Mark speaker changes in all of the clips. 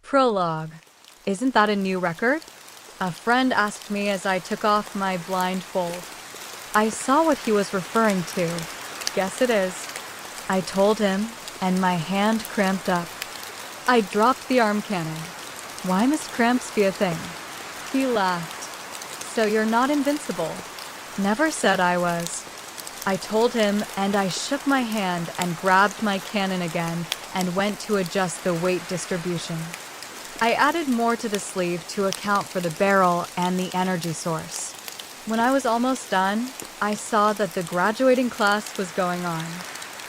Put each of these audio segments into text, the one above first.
Speaker 1: Prologue. Isn't that a new record? A friend asked me as I took off my blindfold. I saw what he was referring to. Guess it is. I told him, and my hand cramped up. I dropped the arm cannon. Why must cramps be a thing? He laughed. So you're not invincible. Never said I was. I told him, and I shook my hand and grabbed my cannon again and went to adjust the weight distribution. I added more to the sleeve to account for the barrel and the energy source. When I was almost done, I saw that the graduating class was going on.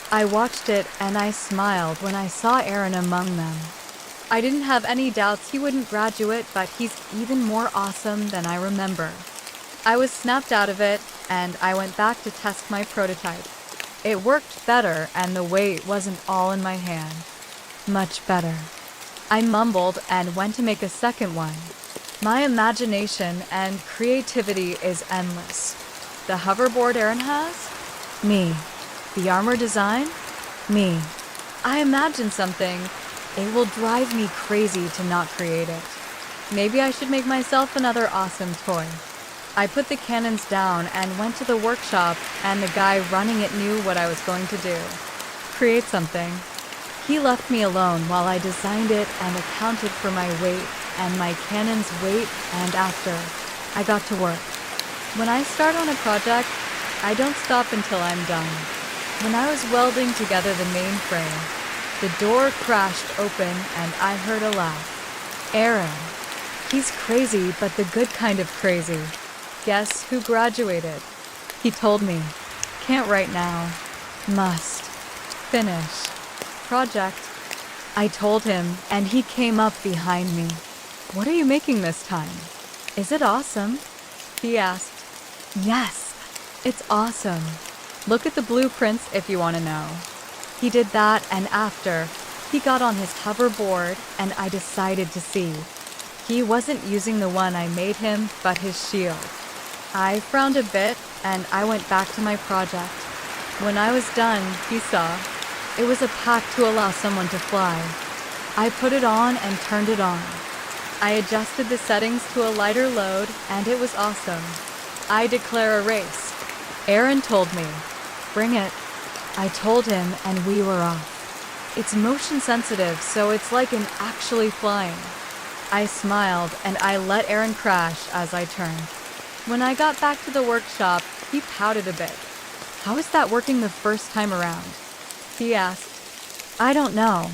Speaker 1: I watched it and I smiled when I saw Aaron among them. I didn't have any doubts he wouldn't graduate, but he's even more awesome than I remember. I was snapped out of it, and I went back to test my prototype. It worked better, and the weight wasn't all in my hand. Much better. I mumbled and went to make a second one. My imagination and creativity is endless. The hoverboard Aaron has? Me. The armor design? Me. I imagine something. It will drive me crazy to not create it. Maybe I should make myself another awesome toy. I put the cannons down and went to the workshop, and the guy running it knew what I was going to do. Create something. He left me alone while I designed it and accounted for my weight and my cannon's weight, and after, I got to work. When I start on a project, I don't stop until I'm done. When I was welding together the mainframe, the door crashed open and I heard a laugh. Aaron. He's crazy, but the good kind of crazy. Guess who graduated? He told me. Can't right now. Must. Finish. Project. I told him, and he came up behind me. What are you making this time? Is it awesome? He asked. Yes, it's awesome. Look at the blueprints if you want to know. He did that, and after, he got on his hoverboard, and I decided to see. He wasn't using the one I made him, but his shield. I frowned a bit, and I went back to my project. When I was done, he saw. It was a pack to allow someone to fly. I put it on and turned it on. I adjusted the settings to a lighter load, and it was awesome. I declare a race. Aaron told me, bring it. I told him, and we were off. It's motion sensitive, so it's like an actually flying. I smiled, and I let Aaron crash as I turned. When I got back to the workshop, he pouted a bit. How is that working the first time around? He asked. I don't know.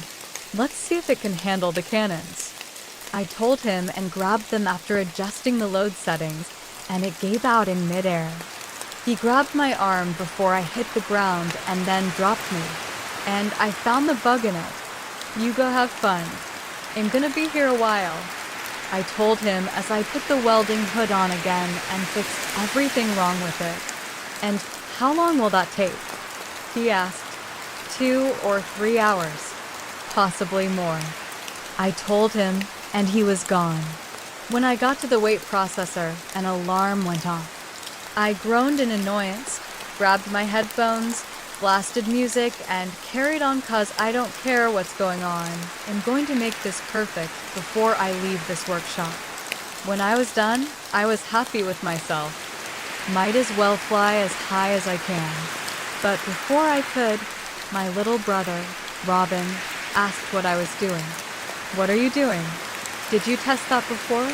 Speaker 1: Let's see if it can handle the cannons. I told him and grabbed them after adjusting the load settings, and it gave out in midair. He grabbed my arm before I hit the ground and then dropped me, and I found the bug in it. You go have fun. I'm gonna be here a while. I told him as I put the welding hood on again and fixed everything wrong with it. And how long will that take? He asked. 2 or 3 hours. Possibly more. I told him, and he was gone. When I got to the weight processor, an alarm went off. I groaned in annoyance, grabbed my headphones, blasted music, and carried on cause I don't care what's going on. I'm going to make this perfect before I leave this workshop. When I was done, I was happy with myself. Might as well fly as high as I can. But before I could, my little brother, Robin, asked what I was doing. What are you doing? Did you test that before?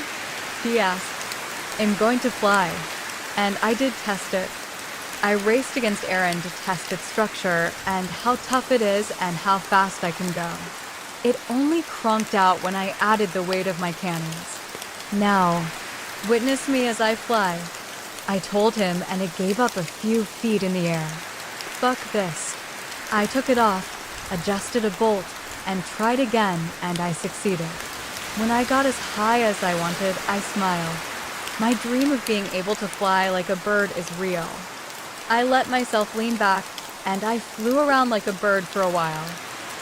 Speaker 1: He asked. I'm going to fly. And I did test it. I raced against Aaron to test its structure and how tough it is and how fast I can go. It only cronked out when I added the weight of my cannons. Now, witness me as I fly. I told him, and it gave up a few feet in the air. Fuck this. I took it off, adjusted a bolt, and tried again, and I succeeded. When I got as high as I wanted, I smiled. My dream of being able to fly like a bird is real. I let myself lean back, and I flew around like a bird for a while.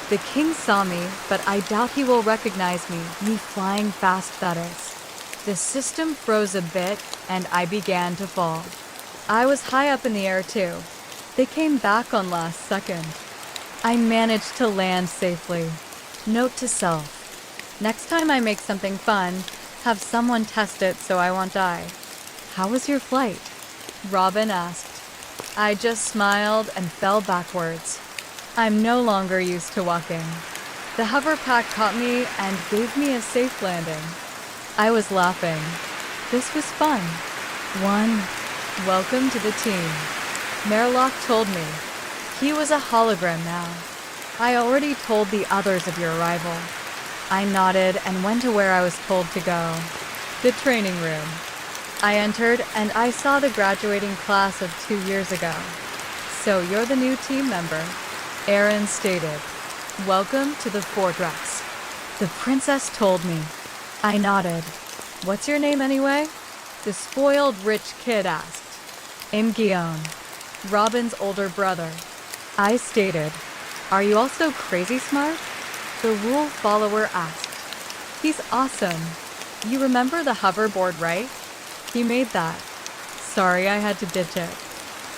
Speaker 1: The king saw me, but I doubt he will recognize me flying fast that is. The system froze a bit, and I began to fall. I was high up in the air too. They came back on last second. I managed to land safely. Note to self. Next time I make something fun, have someone test it so I won't die. How was your flight? Robin asked. I just smiled and fell backwards. I'm no longer used to walking. The hover pack caught me and gave me a safe landing. I was laughing. This was fun. 1. Welcome to the team. Merlock told me. He was a hologram now. I already told the others of your arrival. I nodded and went to where I was told to go. The training room. I entered and I saw the graduating class of 2 years ago. So you're the new team member, Aaron stated. Welcome to the fortress. The princess told me. I nodded. What's your name anyway? The spoiled rich kid asked. I'm Guillaume, Robin's older brother. I stated. Are you also crazy smart? The rule follower asked. He's awesome. You remember the hoverboard, right? He made that. Sorry, I had to ditch it.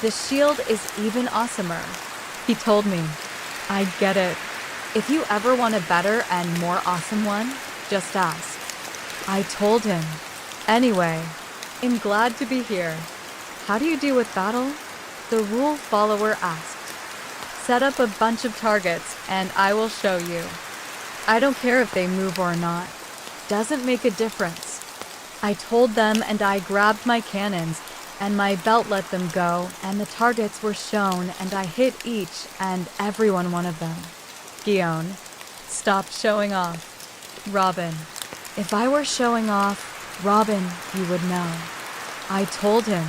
Speaker 1: The shield is even awesomer. He told me. I get it. If you ever want a better and more awesome one, just ask. I told him. Anyway, I'm glad to be here. How do you do with battle? The rule follower asked. Set up a bunch of targets and I will show you. I don't care if they move or not. Doesn't make a difference. I told them and I grabbed my cannons and my belt let them go and the targets were shown and I hit each and every one of them. Guillaume, stop showing off. Robin, if I were showing off, Robin, you would know. I told him.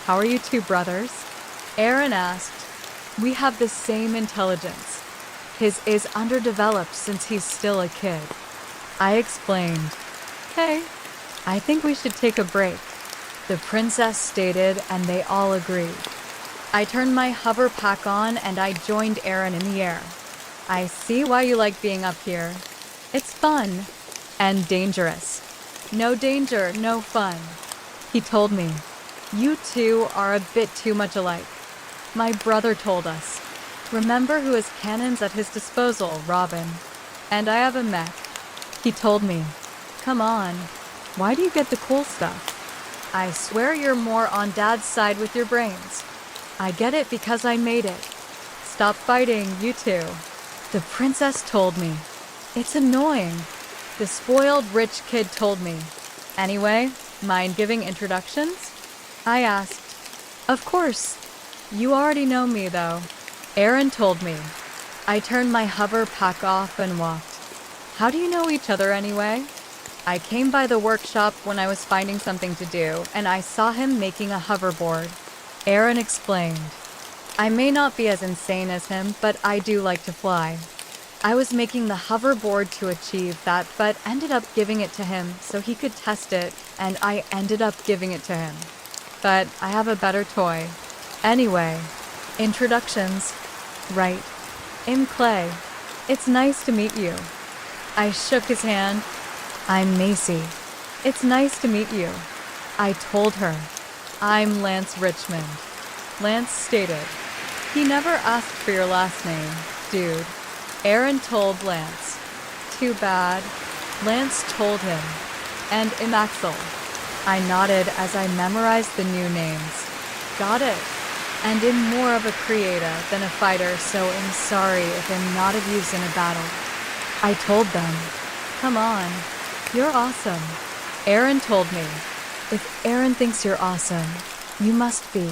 Speaker 1: How are you two brothers? Aaron asked. We have the same intelligence. His is underdeveloped since he's still a kid. I explained. Hey, I think we should take a break. The princess stated and they all agreed. I turned my hover pack on and I joined Aaron in the air. I see why you like being up here. It's fun and dangerous. No danger, no fun. He told me. You two are a bit too much alike. My brother told us. Remember who has cannons at his disposal, Robin. And I have a mech. He told me. Come on. Why do you get the cool stuff? I swear you're more on Dad's side with your brains. I get it because I made it. Stop fighting, you two. The princess told me. It's annoying. The spoiled rich kid told me. Anyway, mind giving introductions? I asked. Of course. You already know me, though. Aaron told me. I turned my hover pack off and walked. How do you know each other anyway? I came by the workshop when I was finding something to do, and I saw him making a hoverboard. Aaron explained. I may not be as insane as him, but I do like to fly. I was making the hoverboard to achieve that, but ended up giving it to him so he could test it, and I ended up giving it to him. But I have a better toy. Anyway, introductions. Right. I'm Clay. It's nice to meet you. I shook his hand. I'm Macy. It's nice to meet you. I told her. I'm Lance Richmond. Lance stated. He never asked for your last name, dude. Aaron told Lance. Too bad. Lance told him. And I'm Axel. I nodded as I memorized the new names. Got it. And I'm more of a creator than a fighter, so I'm sorry if I'm not of use in a battle. I told them. Come on. You're awesome. Aaron told me. If Aaron thinks you're awesome, you must be.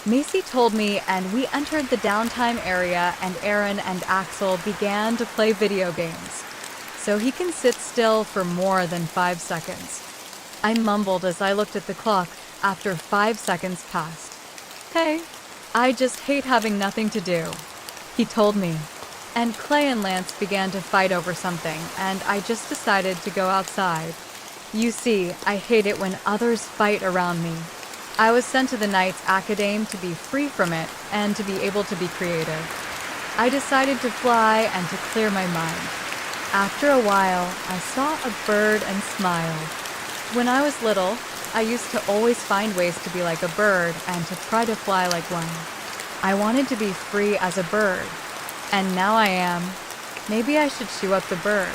Speaker 1: Macy told me and we entered the downtime area and Aaron and Axel began to play video games. So he can sit still for more than 5 seconds. I mumbled as I looked at the clock after 5 seconds passed. Hey, I just hate having nothing to do. He told me. And Clay and Lance began to fight over something, and I just decided to go outside. You see, I hate it when others fight around me. I was sent to the Knights Academe to be free from it and to be able to be creative. I decided to fly and to clear my mind. After a while, I saw a bird and smiled. When I was little, I used to always find ways to be like a bird and to try to fly like one. I wanted to be free as a bird. And now I am. Maybe I should chew up the bird.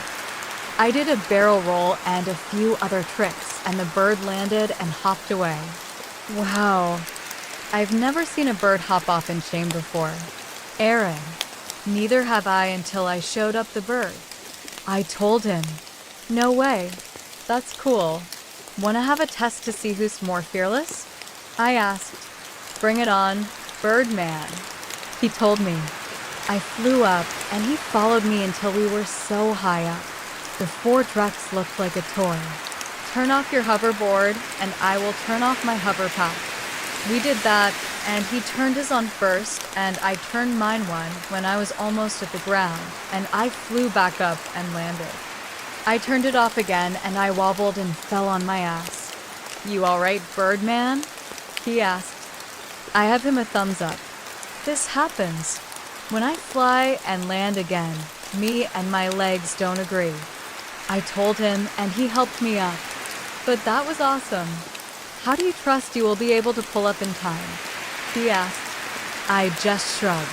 Speaker 1: I did a barrel roll and a few other tricks, and the bird landed and hopped away. Wow, I've never seen a bird hop off in shame before. Aaron, neither have I until I showed up the bird. I told him, no way, that's cool. Wanna have a test to see who's more fearless? I asked, bring it on, Birdman. He told me. I flew up, and he followed me until we were so high up. The 4 trucks looked like a toy. Turn off your hoverboard, and I will turn off my hover pack. We did that, and he turned his on first, and I turned mine on when I was almost at the ground, and I flew back up and landed. I turned it off again, and I wobbled and fell on my ass. You alright, Birdman? He asked. I have him a thumbs up. This happens. When I fly and land again, me and my legs don't agree. I told him, and he helped me up. But that was awesome. How do you trust you will be able to pull up in time? He asked. I just shrugged.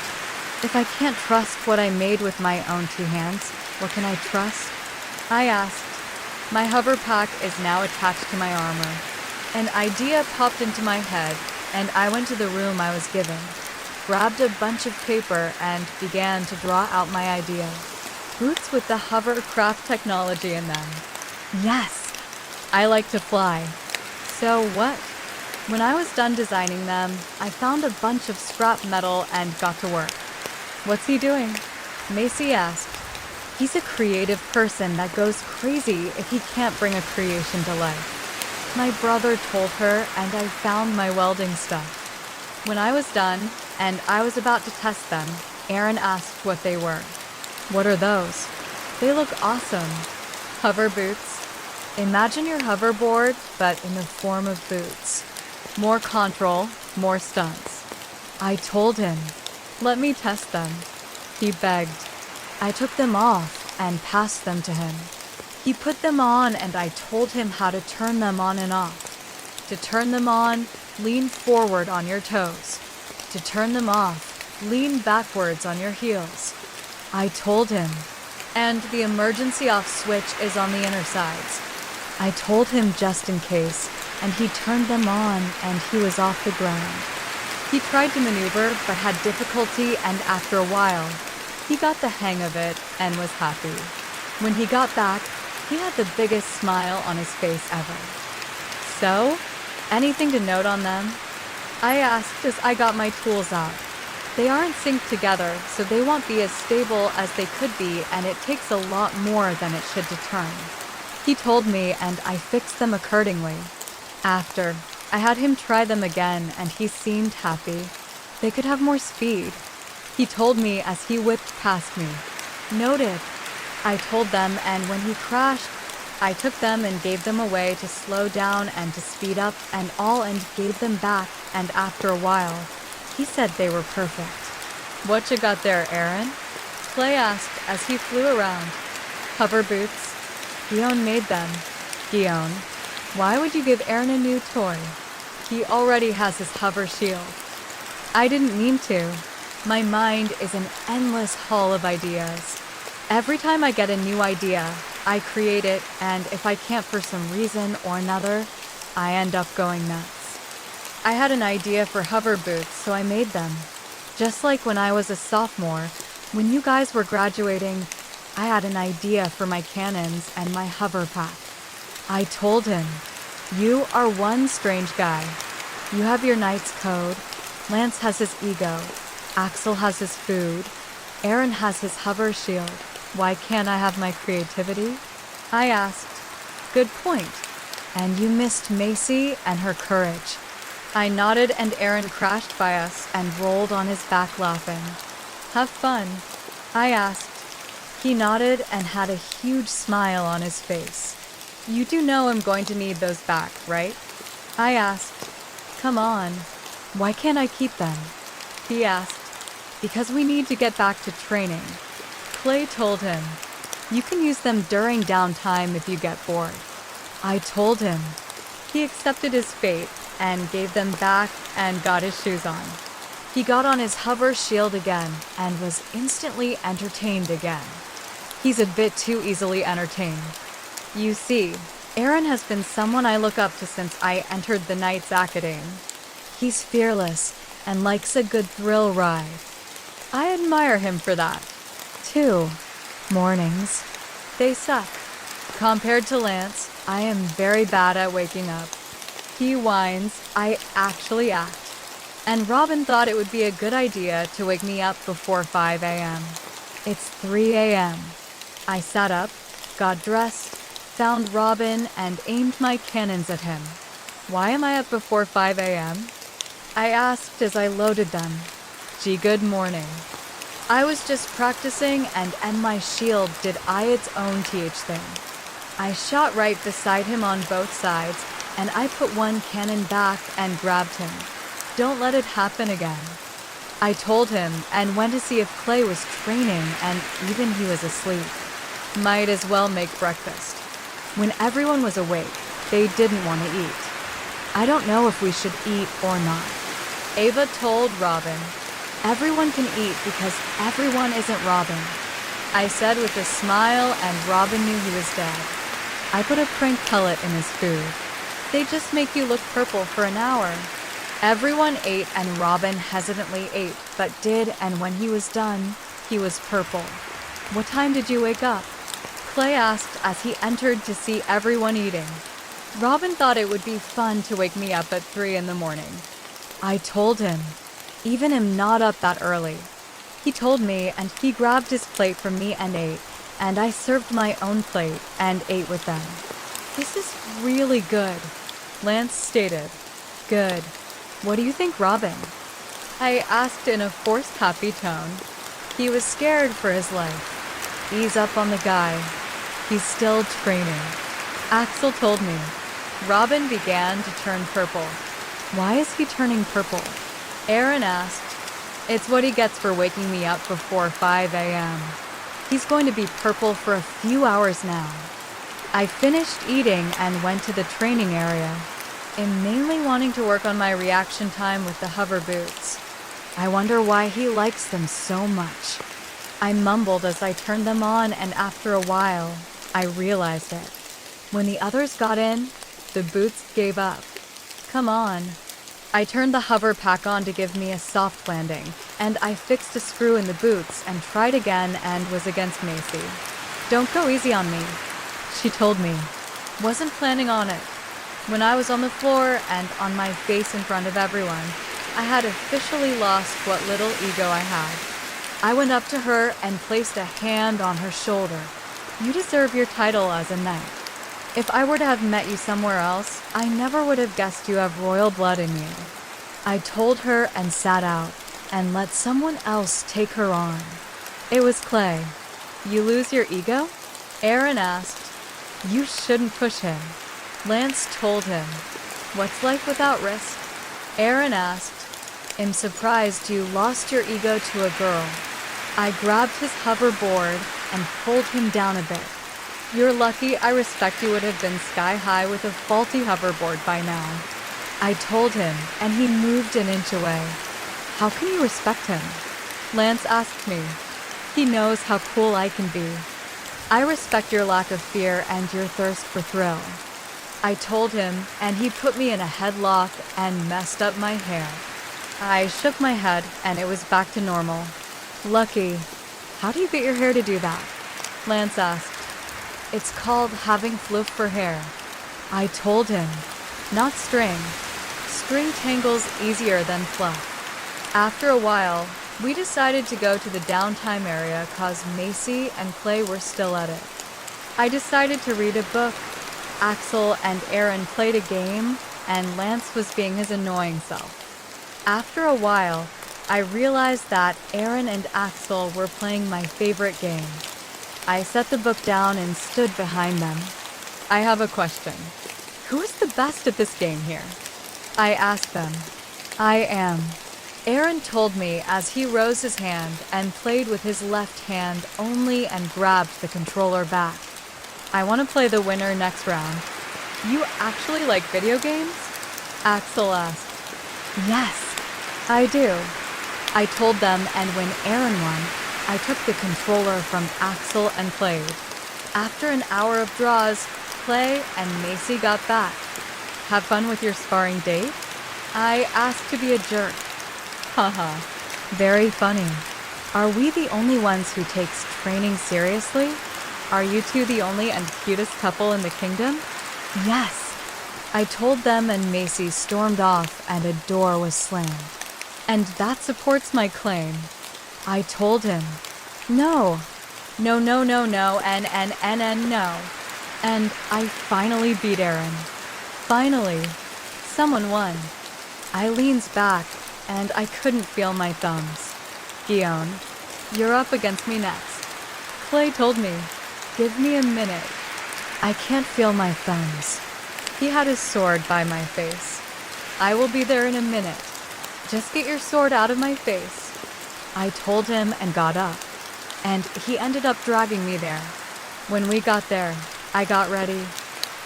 Speaker 1: If I can't trust what I made with my own 2 hands, what can I trust? I asked. My hover pack is now attached to my armor. An idea popped into my head, and I went to the room I was given, grabbed a bunch of paper, and began to draw out my idea. Boots with the hovercraft technology in them. Yes! I like to fly. So what? When I was done designing them, I found a bunch of scrap metal and got to work. What's he doing? Macy asked. He's a creative person that goes crazy if he can't bring a creation to life. My brother told her, and I found my welding stuff. When I was done, and I was about to test them, Aaron asked what they were. What are those? They look awesome. Hover boots. Imagine your hoverboard, but in the form of boots. More control, more stunts. I told him, let me test them. He begged. I took them off and passed them to him. He put them on, and I told him how to turn them on and off. To turn them on, lean forward on your toes. To turn them off, lean backwards on your heels. I told him. And the emergency off switch is on the inner sides. I told him just in case, and he turned them on, and he was off the ground. He tried to maneuver, but had difficulty, and after a while, he got the hang of it and was happy. When he got back, he had the biggest smile on his face ever. So, anything to note on them? I asked as I got my tools out. They aren't synced together, so they won't be as stable as they could be, and it takes a lot more than it should to turn. He told me, and I fixed them accordingly. After, I had him try them again, and he seemed happy. They could have more speed. He told me as he whipped past me. Noted. I told them, and when he crashed, I took them and gave them away to slow down and to speed up and all, and gave them back, and after a while, he said they were perfect. What you got there, Aaron? Clay asked as he flew around. Hover boots. Guillaume made them. Guillaume, why would you give Aaron a new toy? He already has his hover shield. I didn't mean to. My mind is an endless hall of ideas. Every time I get a new idea, I create it, and if I can't for some reason or another, I end up going nuts. I had an idea for hover boots, so I made them. Just like when I was a sophomore, when you guys were graduating, I had an idea for my cannons and my hover pack. I told him, you are one strange guy. You have your knight's code, Lance has his ego, Axel has his food, Aaron has his hover shield. Why can't I have my creativity? I asked. Good point. And you missed Macy and her courage. I nodded, and Aaron crashed by us and rolled on his back laughing. Have fun? I asked. He nodded and had a huge smile on his face. You do know I'm going to need those back, right? I asked. Come on. Why can't I keep them? He asked. Because we need to get back to training. Clay told him, you can use them during downtime if you get bored. I told him. He accepted his fate and gave them back and got his shoes on. He got on his hover shield again and was instantly entertained again. He's a bit too easily entertained. You see, Aaron has been someone I look up to since I entered the Knights Academe. He's fearless and likes a good thrill ride. I admire him for that. 2. Mornings. They suck. Compared to Lance, I am very bad at waking up. He whines, I actually act. And Robin thought it would be a good idea to wake me up before 5 a.m. It's 3 a.m. I sat up, got dressed, found Robin, and aimed my cannons at him. Why am I up before 5 a.m.? I asked as I loaded them. Gee, good morning. I was just practicing, and my shield did its own TH thing. I shot right beside him on both sides, and I put one cannon back and grabbed him. Don't let it happen again. I told him and went to see if Clay was training, and even he was asleep. Might as well make breakfast. When everyone was awake, they didn't want to eat. I don't know if we should eat or not. Ava told Robin, everyone can eat because everyone isn't Robin. I said with a smile, and Robin knew he was dead. I put a prank pellet in his food. They just make you look purple for an hour. Everyone ate, and Robin hesitantly ate, but did, and when he was done, he was purple. What time did you wake up? Clay asked as he entered to see everyone eating. Robin thought it would be fun to wake me up at 3 in the morning. I told him, even him not up that early. He told me, and he grabbed his plate from me and ate, and I served my own plate and ate with them. This is really good, Lance stated. Good. What do you think, Robin? I asked in a forced happy tone. He was scared for his life. Ease up on the guy. He's still training. Axel told me. Robin began to turn purple. Why is he turning purple? Aaron asked. It's what he gets for waking me up before 5 a.m. He's going to be purple for a few hours now. I finished eating and went to the training area. I'm mainly wanting to work on my reaction time with the hover boots. I wonder why he likes them so much. I mumbled as I turned them on, and after a while, I realized it. When the others got in, the boots gave up. Come on. I turned the hover pack on to give me a soft landing, and I fixed a screw in the boots and tried again and was against Macy. Don't go easy on me, she told me. Wasn't planning on it. When I was on the floor and on my face in front of everyone, I had officially lost what little ego I had. I went up to her and placed a hand on her shoulder. You deserve your title as a knight. If I were to have met you somewhere else, I never would have guessed you have royal blood in you. I told her and sat out and let someone else take her on. It was Clay. You lose your ego? Aaron asked. You shouldn't push him. Lance told him. What's life without risk? Aaron asked. I'm surprised you lost your ego to a girl. I grabbed his hoverboard and pulled him down a bit. You're lucky. I respect you would have been sky high with a faulty hoverboard by now. I told him, and he moved an inch away. How can you respect him? Lance asked me. He knows how cool I can be. I respect your lack of fear and your thirst for thrill. I told him, and he put me in a headlock and messed up my hair. I shook my head, and it was back to normal. Lucky. How do you get your hair to do that? Lance asked. It's called having fluff for hair. I told him. Not string. String tangles easier than fluff. After a while, we decided to go to the downtime area cause Macy and Clay were still at it. I decided to read a book. Axel and Aaron played a game, and Lance was being his annoying self. After a while, I realized that Aaron and Axel were playing my favorite game. I set the book down and stood behind them. I have a question. Who is the best at this game here? I asked them. I am. Aaron told me as he rose his hand and played with his left hand only and grabbed the controller back. I want to play the winner next round. You actually like video games? Axel asked. Yes, I do. I told them, and when Aaron won, I took the controller from Axel and played. After an hour of draws, Clay and Macy got back. Have fun with your sparring date? I asked to be a jerk. Haha. Very funny. Are we the only ones who takes training seriously? Are you two the only and cutest couple in the kingdom? Yes. I told them and Macy stormed off and a door was slammed. And that supports my claim. I told him, no. No, no, no, no, and no. And I finally beat Aaron. Finally. Someone won. I leans back and I couldn't feel my thumbs. Guion, you're up against me next. Clay told me, give me a minute. I can't feel my thumbs. He had his sword by my face. I will be there in a minute. Just get your sword out of my face. I told him and got up. And he ended up dragging me there. When we got there, I got ready.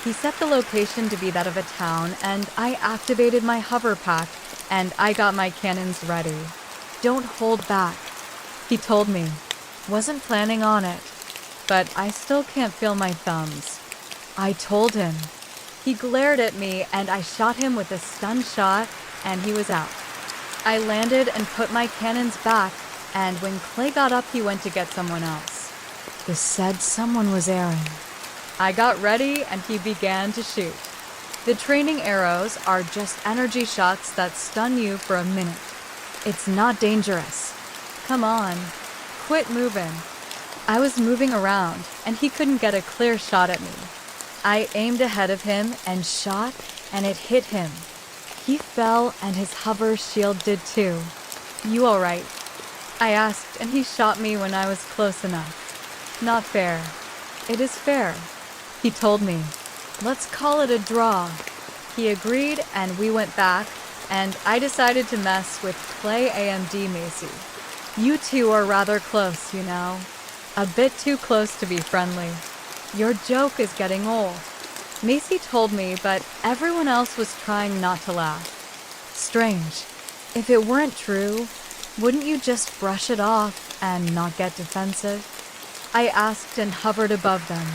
Speaker 1: He set the location to be that of a town, and I activated my hover pack, and I got my cannons ready. Don't hold back, he told me. Wasn't planning on it, but I still can't feel my thumbs. I told him. He glared at me, and I shot him with a stun shot, and he was out. I landed and put my cannons back, and when Clay got up, he went to get someone else. The said someone was Aaron. I got ready, and he began to shoot. The training arrows are just energy shots that stun you for a minute. It's not dangerous. Come on, quit moving. I was moving around, and he couldn't get a clear shot at me. I aimed ahead of him and shot, and it hit him. He fell, and his hover shield did too. You all right? I asked, and he shot me when I was close enough. Not fair. It is fair, he told me. Let's call it a draw. He agreed, and we went back, and I decided to mess with Clay AMD Macy. You two are rather close, you know. A bit too close to be friendly. Your joke is getting old. Macy told me, but everyone else was trying not to laugh. Strange. If it weren't true, wouldn't you just brush it off and not get defensive? I asked and hovered above them.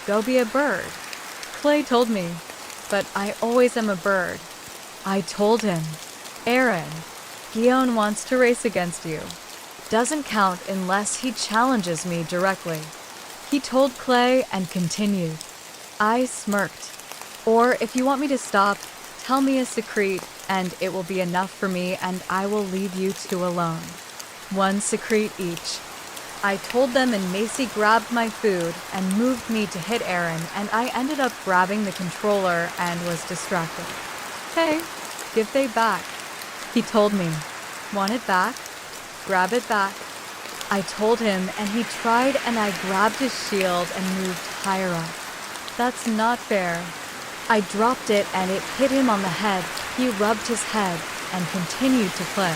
Speaker 1: Go be a bird. Clay told me, but I always am a bird. I told him, Aaron, Guion wants to race against you. Doesn't count unless he challenges me directly. He told Clay and continued. I smirked. Or if you want me to stop, tell me a secret and it will be enough for me and I will leave you two alone. One secret each. I told them and Macy grabbed my food and moved me to hit Aaron and I ended up grabbing the controller and was distracted. Hey, give they back. He told me. Want it back? Grab it back. I told him and he tried and I grabbed his shield and moved higher up. That's not fair. I dropped it and it hit him on the head. He rubbed his head and continued to play.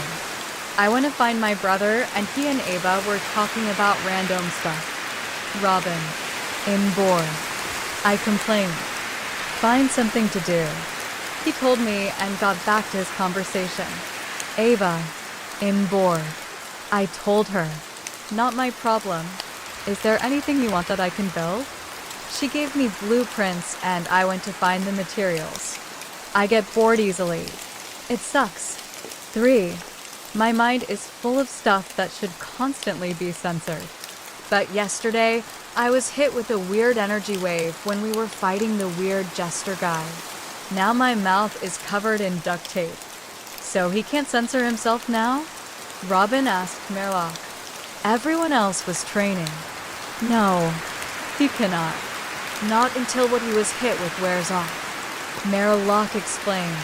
Speaker 1: I went to find my brother and he and Ava were talking about random stuff. Robin. I'm bored. I complained. Find something to do. He told me and got back to his conversation. Ava. I'm bored. I told her. Not my problem. Is there anything you want that I can build? She gave me blueprints and I went to find the materials. I get bored easily. It sucks. 3. My mind is full of stuff that should constantly be censored. But yesterday, I was hit with a weird energy wave when we were fighting the weird jester guy. Now my mouth is covered in duct tape. So he can't censor himself now? Robin asked Merlock. Everyone else was training. No, he cannot. Not until what he was hit with wears off. Merlock explained.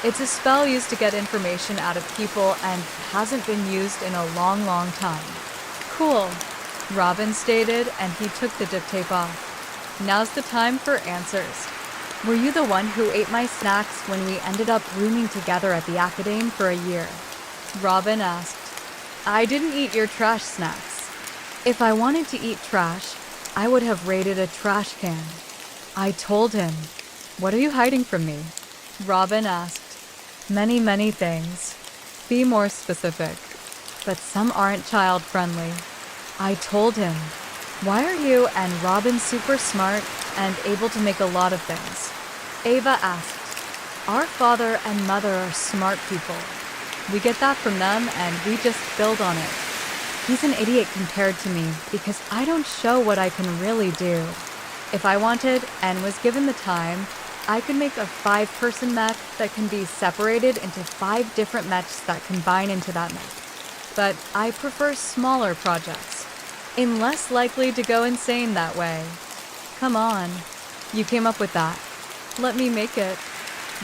Speaker 1: It's a spell used to get information out of people and hasn't been used in a long, long time. Cool, Robin stated, and he took the dip tape off. Now's the time for answers. Were you the one who ate my snacks when we ended up rooming together at the Academe for a year? Robin asked. I didn't eat your trash snacks. If I wanted to eat trash, I would have raided a trash can. I told him. What are you hiding from me? Robin asked. Many, many things. Be more specific. But some aren't child-friendly. I told him, "Why are you and Robin super smart and able to make a lot of things?" Ava asked, "Our father and mother are smart people. We get that from them and we just build on it." He's an idiot compared to me because I don't show what I can really do. If I wanted and was given the time, I could make a 5-person mech that can be separated into 5 different mechs that combine into that mech. But I prefer smaller projects. I'm less likely to go insane that way. Come on, you came up with that. Let me make it.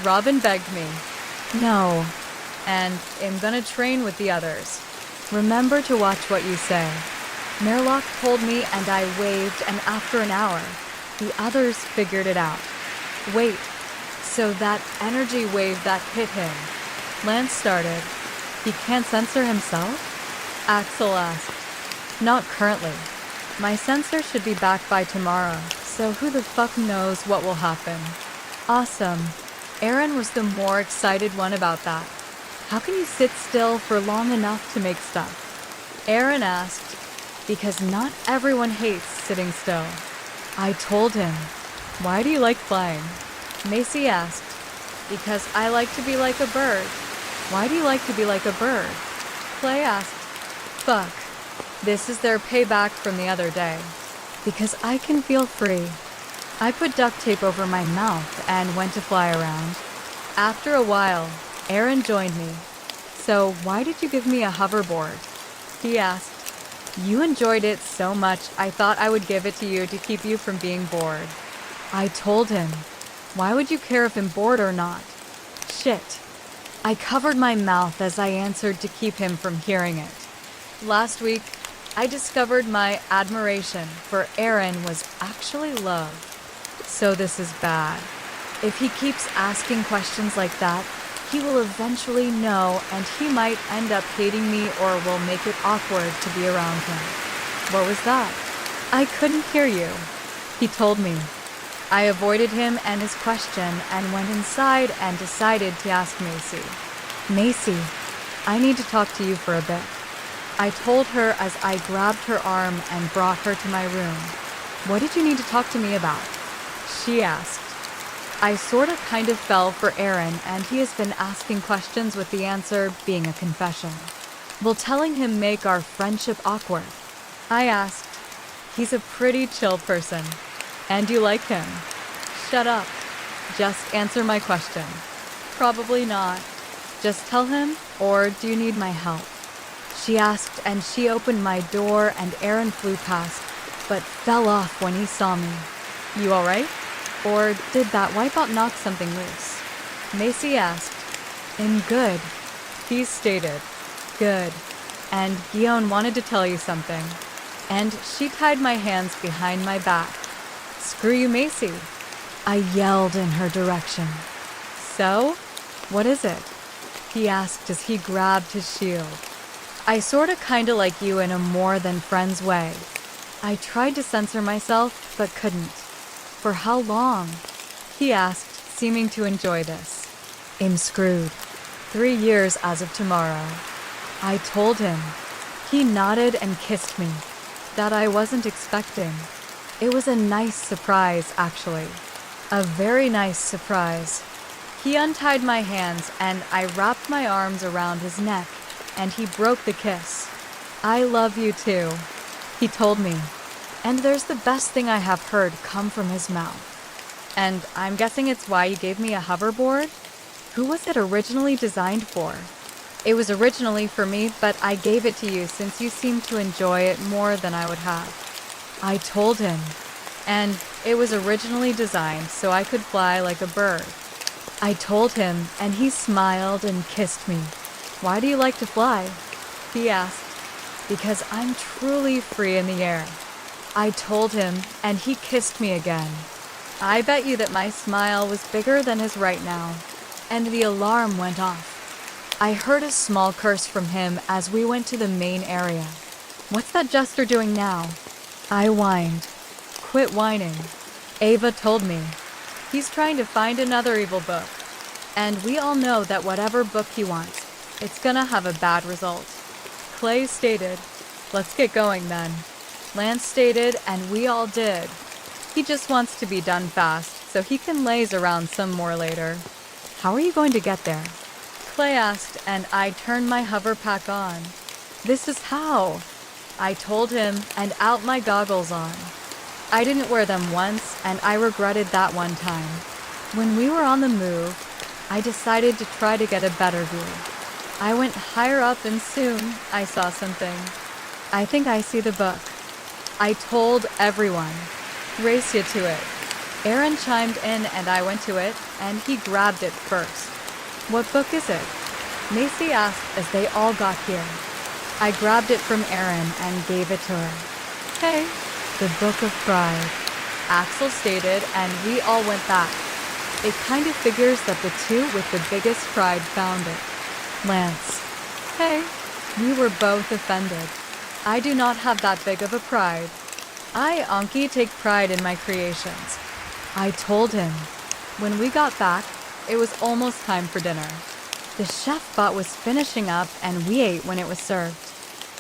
Speaker 1: Robin begged me. No, and I'm gonna train with the others. Remember to watch what you say. Merlock told me and I waved, and after an hour, the others figured it out. Wait, so that energy wave that hit him, Lance started. He can't censor himself? Axel asked. Not currently. My sensor should be back by tomorrow, so who the fuck knows what will happen. Awesome. Aaron was the more excited one about that. How can you sit still for long enough to make stuff? Aaron asked, because not everyone hates sitting still. I told him, "Why do you like flying?" Macy asked, "Because I like to be like a bird." Why do you like to be like a bird? Clay asked, "Fuck. This is their payback from the other day. Because I can feel free." I put duct tape over my mouth and went to fly around. After a while, Aaron joined me. "So why did you give me a hoverboard?" He asked. "You enjoyed it so much I thought I would give it to you to keep you from being bored." I told him, "Why would you care if I'm bored or not?" Shit. I covered my mouth as I answered to keep him from hearing it. Last week, I discovered my admiration for Aaron was actually love. So this is bad. If he keeps asking questions like that, he will eventually know, and he might end up hating me or will make it awkward to be around him. What was that? I couldn't hear you. He told me. I avoided him and his question and went inside and decided to ask Macy. "Macy, I need to talk to you for a bit." I told her as I grabbed her arm and brought her to my room. "What did you need to talk to me about?" She asked. I sorta kind of fell for Aaron, and he has been asking questions with the answer being a confession. Will telling him make our friendship awkward? I asked. He's a pretty chill person. And you like him? Shut up. Just answer my question. Probably not. Just tell him, or do you need my help? She asked, and she opened my door, and Aaron flew past, but fell off when he saw me. You alright? Or did that wipeout knock something loose? Macy asked. I'm good. He stated. Good. And Guillaume wanted to tell you something. And she tied my hands behind my back. Screw you, Macy. I yelled in her direction. So? What is it? He asked as he grabbed his shield. I sorta kinda like you in a more than friends way. I tried to censor myself, but couldn't. For how long? He asked, seeming to enjoy this. I'm screwed. 3 years as of tomorrow. I told him. He nodded and kissed me. That I wasn't expecting. It was a nice surprise, actually. A very nice surprise. He untied my hands and I wrapped my arms around his neck, and he broke the kiss. I love you too, he told me. And there's the best thing I have heard come from his mouth. And I'm guessing it's why you gave me a hoverboard? Who was it originally designed for? It was originally for me, but I gave it to you since you seemed to enjoy it more than I would have. I told him. And it was originally designed so I could fly like a bird. I told him, and he smiled and kissed me. Why do you like to fly? He asked. Because I'm truly free in the air. I told him, and he kissed me again. I bet you that my smile was bigger than his right now. And the alarm went off. I heard a small curse from him as we went to the main area. What's that jester doing now? I whined. Quit whining. Ava told me. He's trying to find another evil book. And we all know that whatever book he wants, it's gonna have a bad result. Clay stated. Let's get going then. Lance stated, and we all did. He just wants to be done fast, so he can laze around some more later. How are you going to get there? Clay asked, and I turned my hover pack on. This is how. I told him, and out my goggles on. I didn't wear them once, and I regretted that one time. When we were on the move, I decided to try to get a better view. I went higher up and soon I saw something. I think I see the book. I told everyone. Race you to it. Aaron chimed in and I went to it, and he grabbed it first. What book is it? Macy asked as they all got here. I grabbed it from Aaron and gave it to her. Hey, the Book of Pride, Axel stated, and we all went back. It kind of figures that the two with the biggest pride found it. Lance. Hey, we were both offended. I do not have that big of a pride. I, Anki, take pride in my creations. I told him. When we got back, it was almost time for dinner. The chef bot was finishing up and we ate when it was served.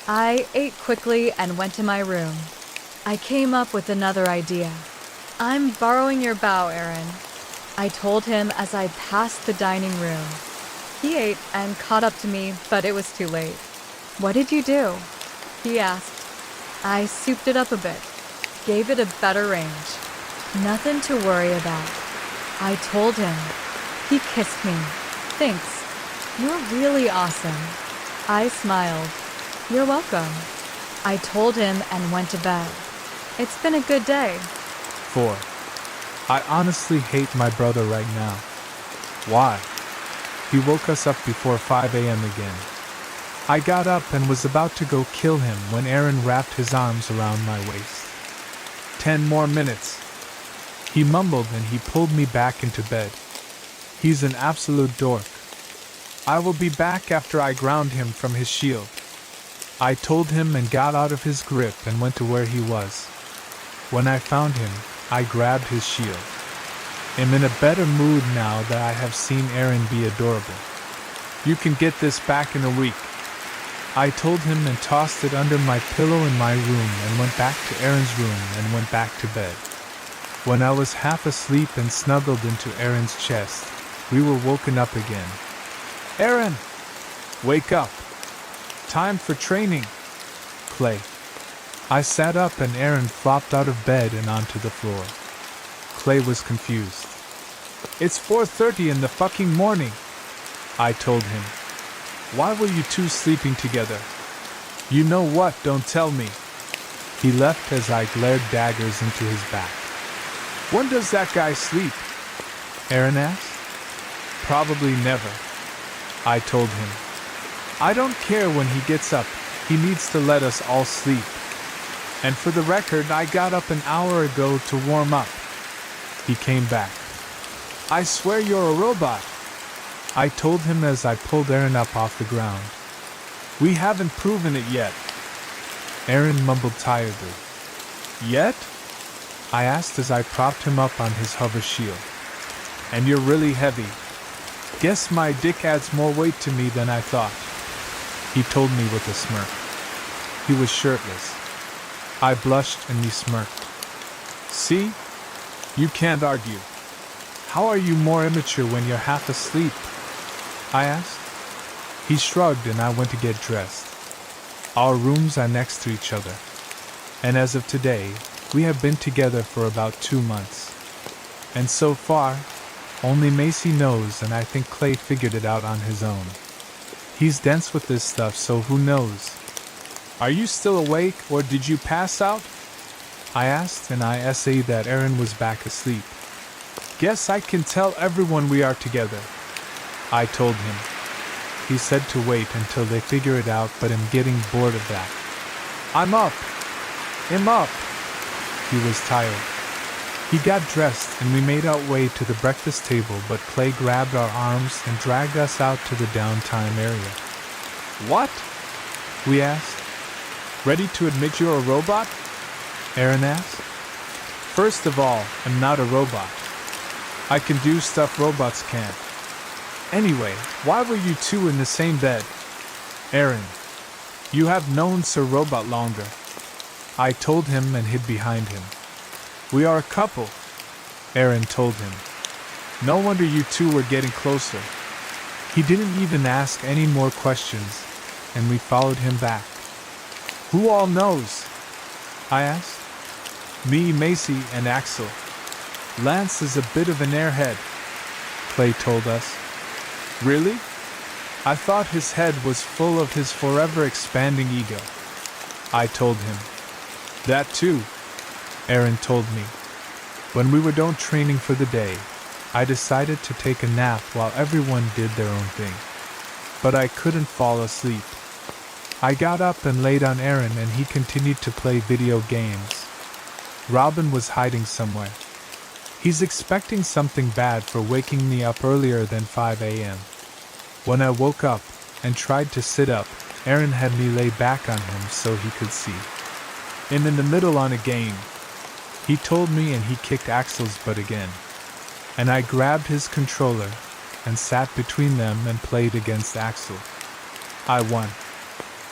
Speaker 1: I ate quickly and went to my room. I came up with another idea. I'm borrowing your bow, Aaron. I told him as I passed the dining room. He ate and caught up to me, but it was too late. What did you do? He asked. I souped it up a bit, gave it a better range. Nothing to worry about. I told him. He kissed me. Thanks. You're really awesome. I smiled. You're welcome. I told him and went to bed. It's been a good day.
Speaker 2: 4. I honestly hate my brother right now. Why? He woke us up before 5 a.m. again. I got up and was about to go kill him when Aaron wrapped his arms around my waist. 10 more minutes. He mumbled and he pulled me back into bed. He's an absolute dork. I will be back after I ground him from his shield. I told him and got out of his grip and went to where he was. When I found him, I grabbed his shield. I'm in a better mood now that I have seen Aaron be adorable. You can get this back in a week. I told him and tossed it under my pillow in my room and went back to Aaron's room and went back to bed. When I was half asleep and snuggled into Aaron's chest, we were woken up again. Aaron! Wake up! Time for training! Clay. I sat up and Aaron flopped out of bed and onto the floor. Clay was confused. It's 4:30 in the fucking morning, I told him. Why were you two sleeping together? You know what, don't tell me. He left as I glared daggers into his back. When does that guy sleep? Aaron asked. Probably never, I told him. I don't care when he gets up, he needs to let us all sleep. And for the record, I got up an hour ago to warm up. He came back. I swear you're a robot, I told him as I pulled Aaron up off the ground. We haven't proven it yet. Aaron mumbled tiredly. Yet? I asked as I propped him up on his hover shield. And you're really heavy. Guess my dick adds more weight to me than I thought, he told me with a smirk. He was shirtless. I blushed and he smirked. See? You can't argue. How are you more immature when you're half asleep? I asked. He shrugged and I went to get dressed. Our rooms are next to each other. And as of today, we have been together for about 2 months. And so far, only Macy knows, and I think Clay figured it out on his own. He's dense with this stuff, so who knows? Are you still awake, or did you pass out? I asked, and I essayed that Aaron was back asleep. Guess I can tell everyone we are together, I told him. He said to wait until they figure it out, but I'm getting bored of that. I'm up. I'm up. He was tired. He got dressed and we made our way to the breakfast table, but Clay grabbed our arms and dragged us out to the downtime area. What? We asked. Ready to admit you're a robot? Aaron asked. First of all, I'm not a robot. I can do stuff robots can't. Anyway, why were you two in the same bed? Aaron. You have known Sir Robot longer, I told him and hid behind him. We are a couple, Aaron told him. No wonder you two were getting closer. He didn't even ask any more questions, and we followed him back. Who all knows? I asked. Me, Macy, and Axel. Lance is a bit of an airhead, Clay told us. Really? I thought his head was full of his forever expanding ego, I told him. That too, Aaron told me. When we were done training for the day, I decided to take a nap while everyone did their own thing. But I couldn't fall asleep. I got up and laid on Aaron and he continued to play video games. Robin was hiding somewhere. He's expecting something bad for waking me up earlier than 5 a.m. When I woke up and tried to sit up, Aaron had me lay back on him so he could see. In the middle on a game, he told me, and he kicked Axel's butt again. And I grabbed his controller and sat between them and played against Axel. I won.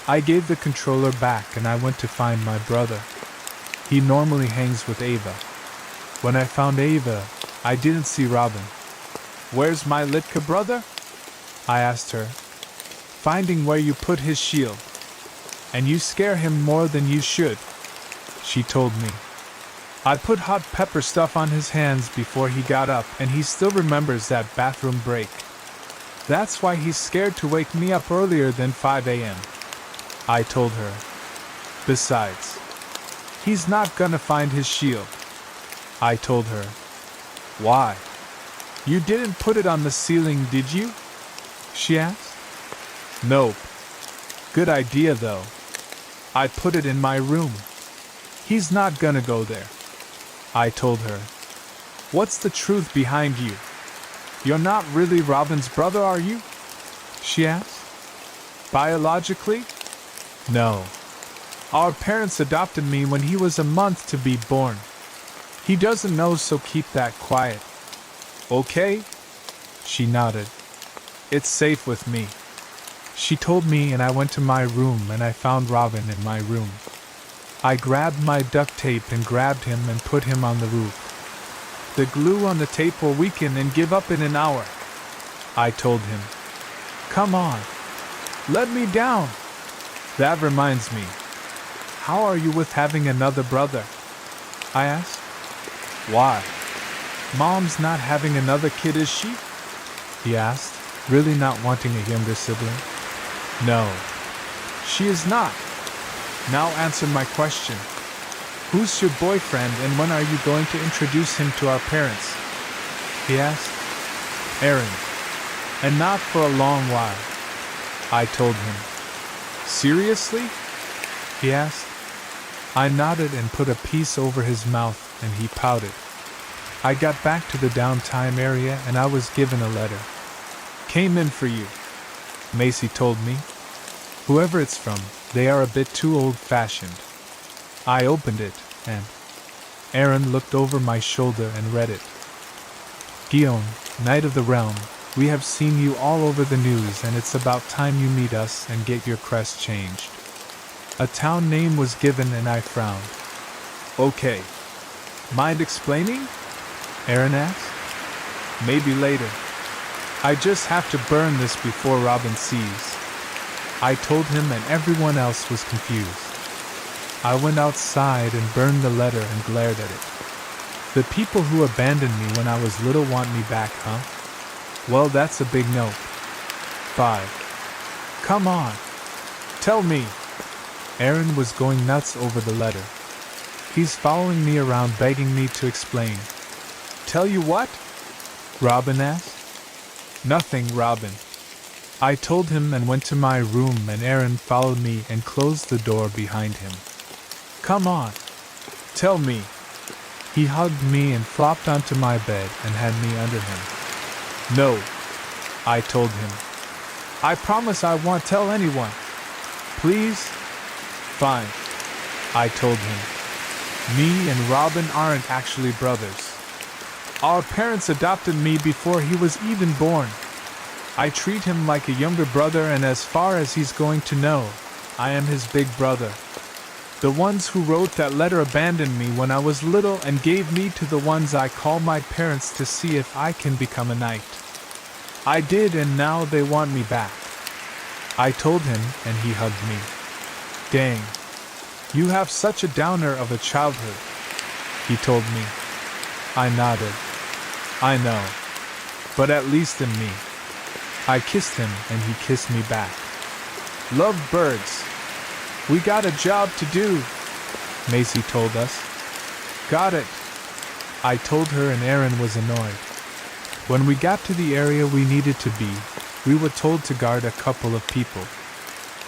Speaker 2: I gave the controller back and I went to find my brother. He normally hangs with Ava. When I found Ava, I didn't see Robin. Where's my Litka brother? I asked her. Finding where you put his shield. And you scare him more than you should, she told me. I put hot pepper stuff on his hands before he got up and he still remembers that bathroom break. That's why he's scared to wake me up earlier than 5 a.m. I told her. Besides, he's not gonna find his shield, I told her. Why? You didn't put it on the ceiling, did you? She asked. Nope. Good idea though. I put it in my room. He's not gonna go there, I told her. What's the truth behind you? You're not really Robin's brother, are you? She asked. Biologically? No. Our parents adopted me when he was a month to be born. He doesn't know, so keep that quiet. Okay? She nodded. It's safe with me. She told me and I went to my room and I found Robin in my room. I grabbed my duct tape and grabbed him and put him on the roof. The glue on the tape will weaken and give up in an hour, I told him. Come on. Let me down. That reminds me. How are you with having another brother? I asked. Why? Mom's not having another kid, is she? He asked, really not wanting a younger sibling. No, she is not. Now answer my question. Who's your boyfriend and when are you going to introduce him to our parents? He asked. Aaron. And not for a long while, I told him. Seriously? He asked. I nodded and put a piece over his mouth and he pouted. I got back to the downtime area and I was given a letter. Came in for you, Macy told me. Whoever it's from, they are a bit too old-fashioned. I opened it, and Aaron looked over my shoulder and read it. Guillaume, Knight of the Realm, we have seen you all over the news and it's about time you meet us and get your crest changed. A town name was given and I frowned. Okay. Mind explaining? Aaron asked. Maybe later. I just have to burn this before Robin sees. I told him and everyone else was confused. I went outside and burned the letter and glared at it. The people who abandoned me when I was little want me back, huh? Well, that's a big note. 5. Come on. Tell me. Aaron was going nuts over the letter. He's following me around begging me to explain. Tell you what? Robin asked. Nothing, Robin. I told him and went to my room and Aaron followed me and closed the door behind him. Come on. Tell me. He hugged me and flopped onto my bed and had me under him. No, I told him. I promise I won't tell anyone. Please? Fine, I told him. Me and Robin aren't actually brothers. Our parents adopted me before he was even born. I treat him like a younger brother and as far as he's going to know, I am his big brother. The ones who wrote that letter abandoned me when I was little and gave me to the ones I call my parents to see if I can become a knight. I did, and now they want me back. I told him, and he hugged me. Dang, you have such a downer of a childhood, he told me. I nodded. I know, but at least in me. I kissed him, and he kissed me back. Love birds. We got a job to do, Macy told us. Got it, I told her, and Aaron was annoyed. When we got to the area we needed to be, we were told to guard a couple of people.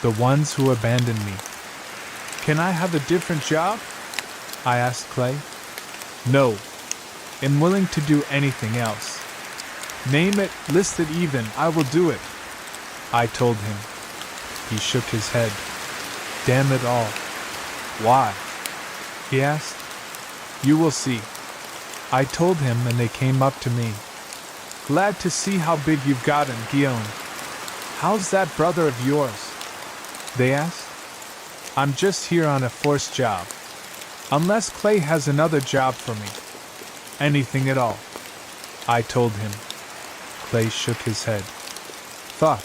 Speaker 2: The ones who abandoned me. Can I have a different job? I asked Clay. No. I'm willing to do anything else. Name it, list it even, I will do it, I told him. He shook his head. Damn it all. Why? He asked. You will see. I told him, and they came up to me. Glad to see how big you've gotten, Guillaume. How's that brother of yours? They asked. I'm just here on a forced job. Unless Clay has another job for me. Anything at all, I told him. Clay shook his head. Fuck.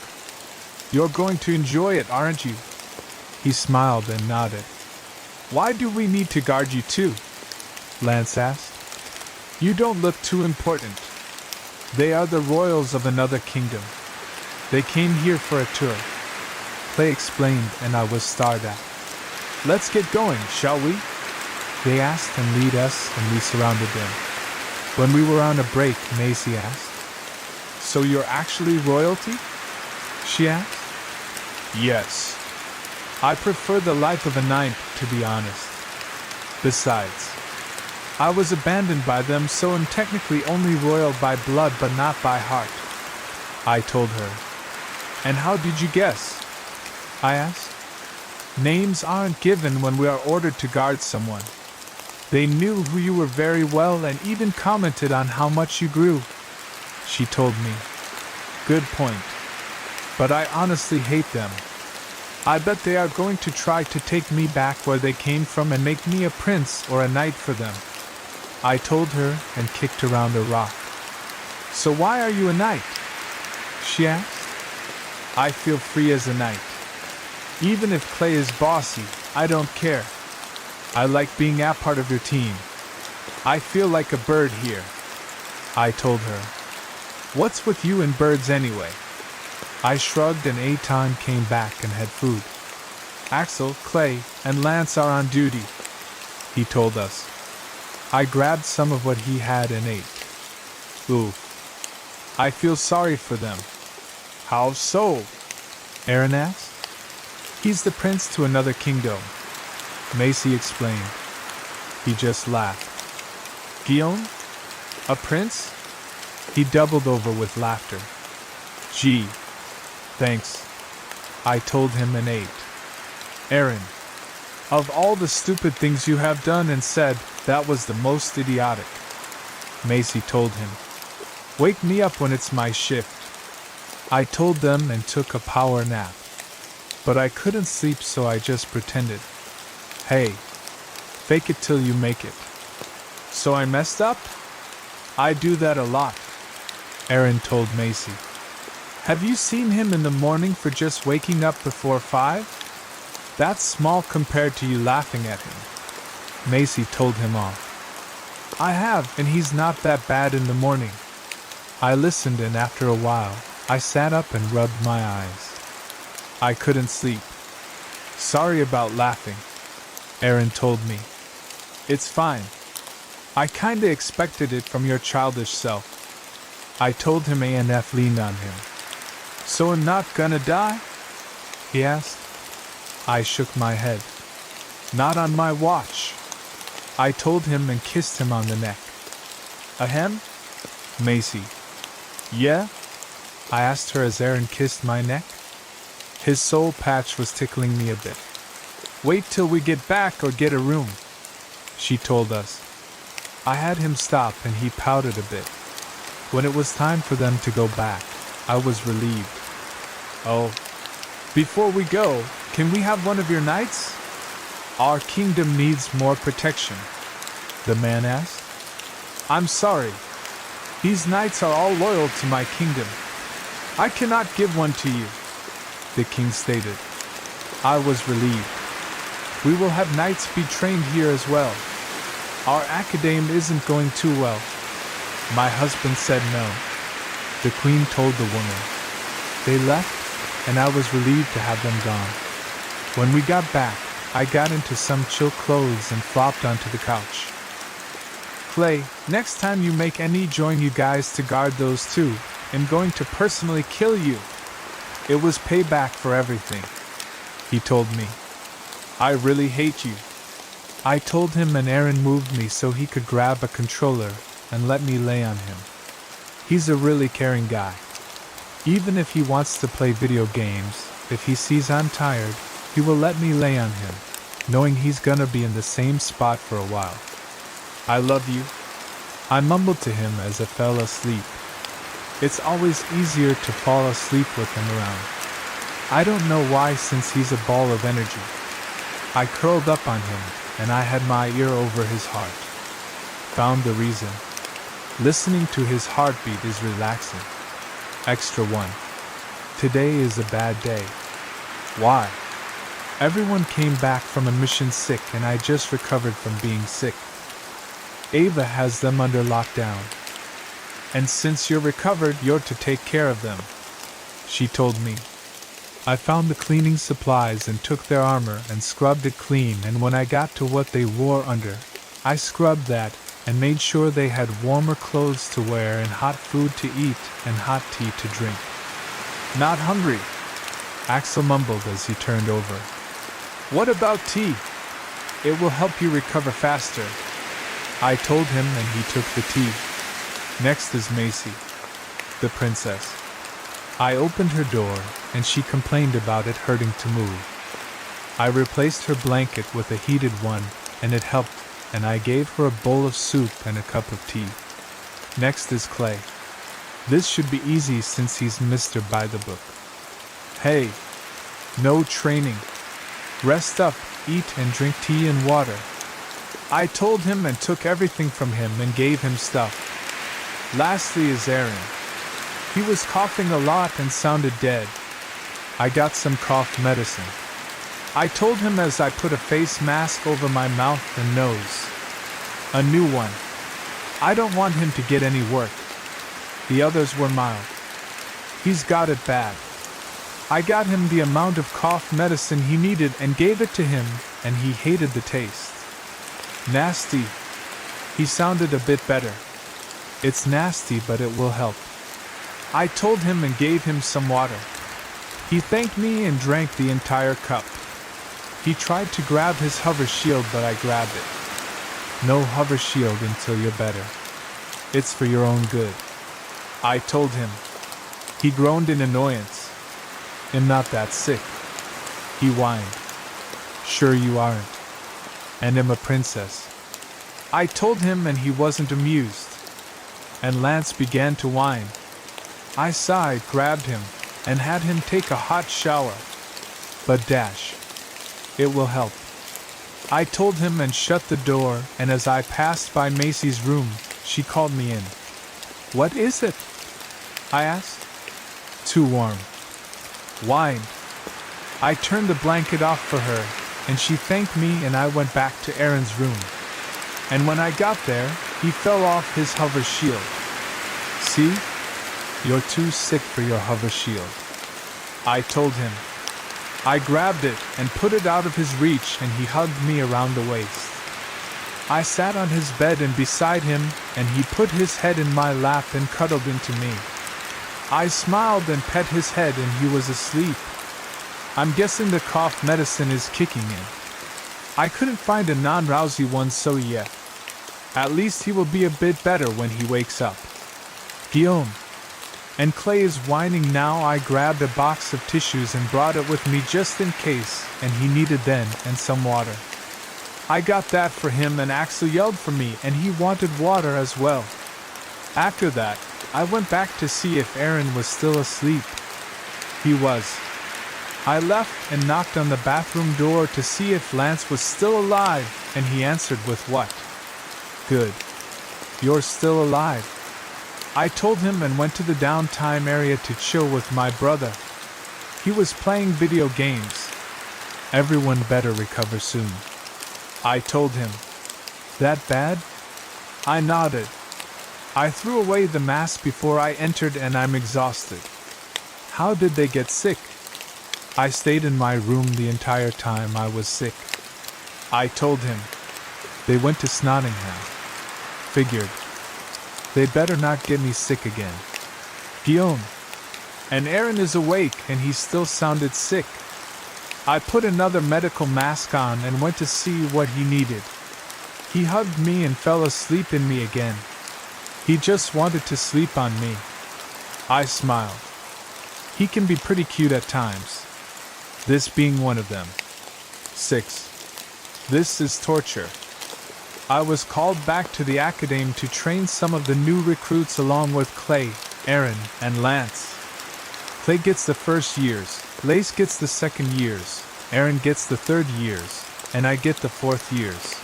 Speaker 2: You're going to enjoy it, aren't you? He smiled and nodded. Why do we need to guard you too? Lance asked. You don't look too important. They are the royals of another kingdom. They came here for a tour. Clay explained, and I was stared at. Let's get going, shall we? They asked and lead us, and we surrounded them. When we were on a break, Macy asked, So you're actually royalty? She asked. Yes. I prefer the life of a knight, to be honest. Besides, I was abandoned by them, so I'm technically only royal by blood but not by heart, I told her. And how did you guess? I asked. Names aren't given when we are ordered to guard someone. They knew who you were very well and even commented on how much you grew, she told me. Good point. But I honestly hate them. I bet they are going to try to take me back where they came from and make me a prince or a knight for them, I told her and kicked around a rock. So why are you a knight? She asked. I feel free as a knight. Even if Clay is bossy, I don't care. I like being a part of your team. I feel like a bird here, I told her. What's with you and birds anyway? I shrugged, and Aton came back and had food. Axel, Clay, and Lance are on duty, he told us. I grabbed some of what he had and ate. Ooh. I feel sorry for them. How so? Aaron asked. He's the prince to another kingdom, Macy explained. He just laughed. Guillaume? A prince? He doubled over with laughter. Gee. Thanks, I told him and ate. Aaron, of all the stupid things you have done and said, that was the most idiotic, Macy told him. Wake me up when it's my shift. I told them and took a power nap. But I couldn't sleep, so I just pretended. Hey, fake it till you make it. So I messed up? I do that a lot, Aaron told Macy. Have you seen him in the morning for just waking up before 5? That's small compared to you laughing at him, Macy told him off. I have, and he's not that bad in the morning. I listened, and after a while, I sat up and rubbed my eyes. I couldn't sleep. Sorry about laughing, Aaron told me. It's fine. I kinda expected it from your childish self, I told him, and leaned on him. So I'm not gonna die? He asked. I shook my head. Not on my watch, I told him and kissed him on the neck. Ahem? Macy. Yeah? I asked her as Aaron kissed my neck. His soul patch was tickling me a bit. Wait till we get back or get a room, she told us. I had him stop, and he pouted a bit. When it was time for them to go back, I was relieved. Oh, before we go, Can we have one of your knights? Our kingdom needs more protection, the man asked. I'm sorry. These knights are all loyal to my kingdom. I cannot give one to you, the king stated. I was relieved. We will have knights be trained here as well. Our academe isn't going too well. My husband said no. The queen told the woman. They left, and I was relieved to have them gone. When we got back, I got into some chill clothes and flopped onto the couch. Clay, next time you make any, join you guys to guard those two. I'm going to personally kill you. It was payback for everything, he told me. I really hate you. I told him, and Aaron moved me so he could grab a controller and let me lay on him. He's a really caring guy. Even if he wants to play video games, if he sees I'm tired, he will let me lay on him, knowing he's gonna be in the same spot for a while. I love you, I mumbled to him as I fell asleep. It's always easier to fall asleep with him around. I don't know why, since he's a ball of energy. I curled up on him, and I had my ear over his heart. Found the reason. Listening to his heartbeat is relaxing. Extra 1. Today is a bad day. Why? Everyone came back from a mission sick, and I just recovered from being sick. Ava has them under lockdown. And since you're recovered, you're to take care of them, she told me. I found the cleaning supplies and took their armor and scrubbed it clean, and when I got to what they wore under, I scrubbed that and made sure they had warmer clothes to wear and hot food to eat and hot tea to drink. Not hungry, Axel mumbled as he turned over. What about tea? It will help you recover faster, I told him, and he took the tea. Next is Macy, the princess. I opened her door, and she complained about it hurting to move. I replaced her blanket with a heated one, and it helped, and I gave her a bowl of soup and a cup of tea. Next is Clay. This should be easy since he's Mr. By the Book. Hey, no training. Rest up, eat and drink tea and water. I told him and took everything from him and gave him stuff. Lastly is Aaron. He was coughing a lot and sounded dead. I got some cough medicine. I told him as I put a face mask over my mouth and nose. A new one. I don't want him to get any work. The others were mild. He's got it bad. I got him the amount of cough medicine he needed and gave it to him, and he hated the taste. Nasty. He sounded a bit better. It's nasty, but it will help. I told him and gave him some water. He thanked me and drank the entire cup. He tried to grab his hover shield, but I grabbed it. No hover shield until you're better. It's for your own good, I told him. He groaned in annoyance. I'm not that sick, he whined. Sure you aren't. And I'm a princess, I told him, and he wasn't amused. And Lance began to whine. I sighed, grabbed him, and had him take a hot shower. But Dash, it will help, I told him, and shut the door, and as I passed by Macy's room, she called me in. What is it? I asked. Too warm. Whined. I turned the blanket off for her, and she thanked me, and I went back to Aaron's room. And when I got there, he fell off his hover shield. See? You're too sick for your hover shield, I told him. I grabbed it and put it out of his reach, and he hugged me around the waist. I sat on his bed and beside him, and he put his head in my lap and cuddled into me. I smiled and pet his head, and he was asleep. I'm guessing the cough medicine is kicking in. I couldn't find a non-rousy one, so yeah. At least he will be a bit better when he wakes up. Guillaume. And Clay is whining now. I grabbed a box of tissues and brought it with me just in case, and he needed then, and some water. I got that for him, and Axel yelled for me, and he wanted water as well. After that, I went back to see if Aaron was still asleep. He was. I left and knocked on the bathroom door to see if Lance was still alive, and he answered with what? Good. You're still alive. I told him and went to the downtime area to chill with my brother. He was playing video games. Everyone better recover soon. I told him. That bad? I nodded. I threw away the mask before I entered and I'm exhausted. How did they get sick? I stayed in my room the entire time I was sick. I told him. They went to Snottingham. Figured. They better not get me sick again. Guillaume. And Aaron is awake and he still sounded sick. I put another medical mask on and went to see what he needed. He hugged me and fell asleep in me again. He just wanted to sleep on me. I smiled. He can be pretty cute at times. This being one of them. 6. This is torture. I was called back to the academe to train some of the new recruits along with Clay, Aaron, and Lance. Clay gets the first years, Lace gets the second years, Aaron gets the third years, and I get the fourth years.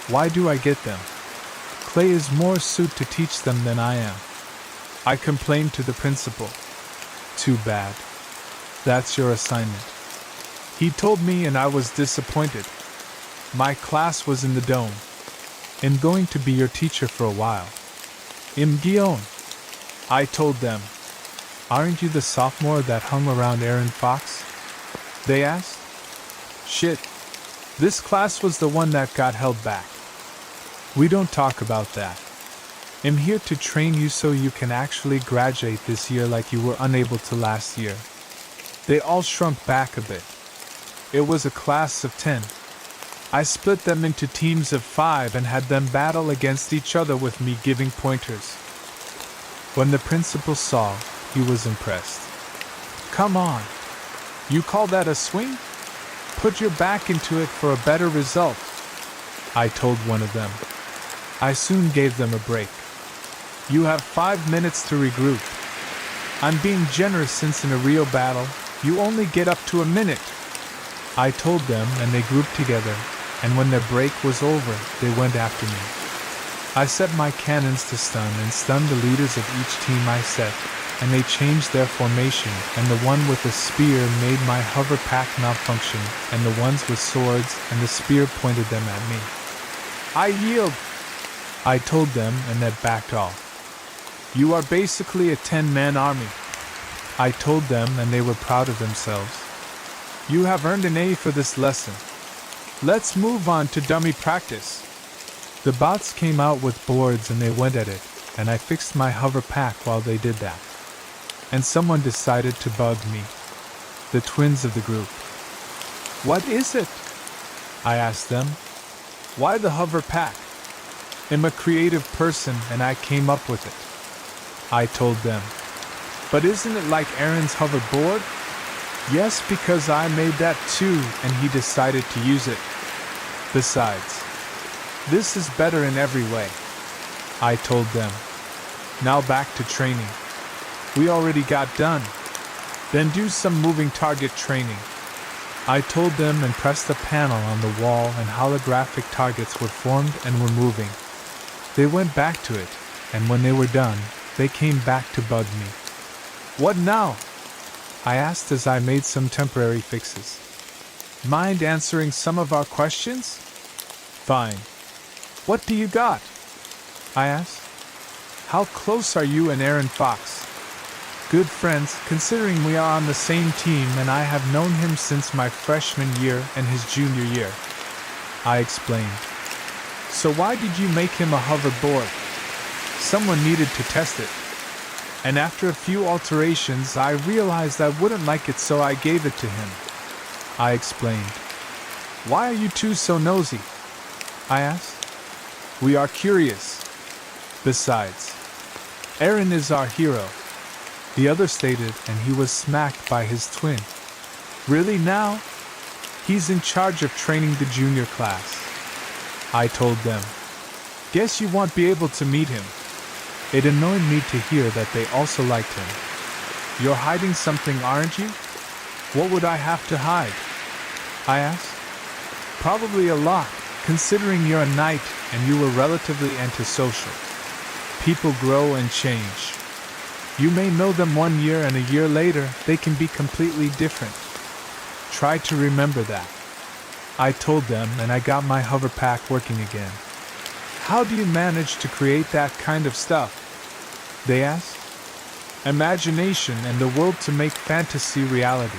Speaker 2: Why do I get them? Clay is more suited to teach them than I am. I complained to the principal. Too bad. That's your assignment. He told me and I was disappointed. My class was in the dome. I'm going to be your teacher for a while. Guillaume. I told them. Aren't you the sophomore that hung around Aaron Fox? They asked. Shit. This class was the one that got held back. We don't talk about that. I'm here to train you so you can actually graduate this year like you were unable to last year. They all shrunk back a bit. It was a class of 10. I split them into teams of 5 and had them battle against each other with me giving pointers. When the principal saw, he was impressed. Come on. You call that a swing? Put your back into it for a better result, I told one of them. I soon gave them a break. You have 5 minutes to regroup. I'm being generous since in a real battle, you only get up to a minute. I told them and they grouped together, and when their break was over, they went after me. I set my cannons to stun and stunned the leaders of each team I set, and they changed their formation, and the one with the spear made my hover pack malfunction, and the ones with swords and the spear pointed them at me. I yield, I told them, and they backed off. You are basically a 10-man army, I told them, and they were proud of themselves. You have earned an A for this lesson. Let's move on to dummy practice. The bots came out with boards and they went at it, and I fixed my hover pack while they did that. And someone decided to bug me. The twins of the group. What is it? I asked them. Why the hover pack? I'm a creative person and I came up with it, I told them. But isn't it like Aaron's hoverboard? Yes, because I made that too and he decided to use it. Besides, this is better in every way, I told them. Now back to training. We already got done. Then do some moving target training, I told them, and pressed a panel on the wall and holographic targets were formed and were moving. They went back to it, and when they were done, they came back to bug me. What now? I asked as I made some temporary fixes. Mind answering some of our questions? Fine. What do you got? I asked. How close are you and Aaron Fox? Good friends, considering we are on the same team and I have known him since my freshman year and his junior year, I explained. So why did you make him a hoverboard? Someone needed to test it. And after a few alterations, I realized I wouldn't like it, so I gave it to him, I explained. Why are you two so nosy? I asked. We are curious. Besides, Aaron is our hero, the other stated, and he was smacked by his twin. Really now? He's in charge of training the junior class, I told them. Guess you won't be able to meet him. It annoyed me to hear that they also liked him. You're hiding something, aren't you? What would I have to hide? I asked. Probably a lot, considering you're a knight and you were relatively antisocial. People grow and change. You may know them 1 year and a year later, they can be completely different. Try to remember that. I told them, and I got my hover pack working again. How do you manage to create that kind of stuff? They asked. Imagination and the will to make fantasy reality.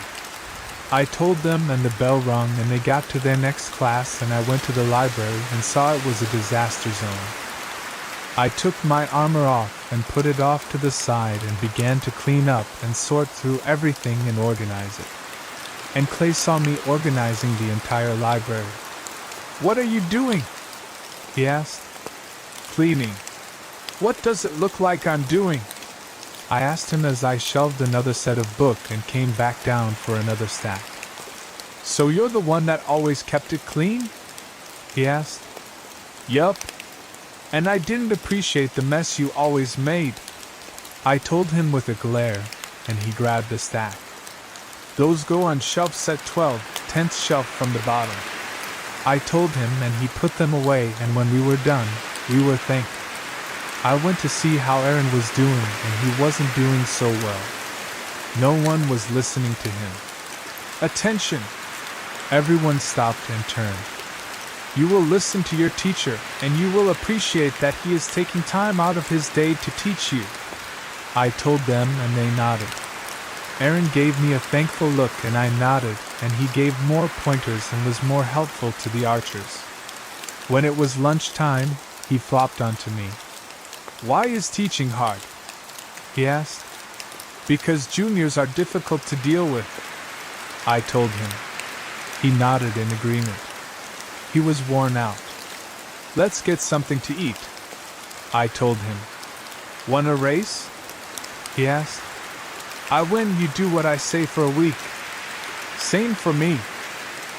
Speaker 2: I told them, and the bell rung, and they got to their next class, and I went to the library and saw it was a disaster zone. I took my armor off and put it off to the side and began to clean up and sort through everything and organize it. And Clay saw me organizing the entire library. What are you doing? He asked. Cleaning. What does it look like I'm doing? I asked him as I shelved another set of book and came back down for another stack. So you're the one that always kept it clean? He asked. Yup. And I didn't appreciate the mess you always made. I told him with a glare, and he grabbed a stack. Those go on shelf set 12, 10th shelf from the bottom. I told him, and he put them away, and when we were done, we were thanked. I went to see how Aaron was doing, and he wasn't doing so well. No one was listening to him. Attention! Everyone stopped and turned. You will listen to your teacher, and you will appreciate that he is taking time out of his day to teach you. I told them, and they nodded. Aaron gave me a thankful look, and I nodded, and he gave more pointers and was more helpful to the archers. When it was lunchtime, he flopped onto me. Why is teaching hard? He asked. Because juniors are difficult to deal with, I told him. He nodded in agreement. He was worn out. Let's get something to eat, I told him. Want a race? He asked. I win, you do what I say for a week. Same for me.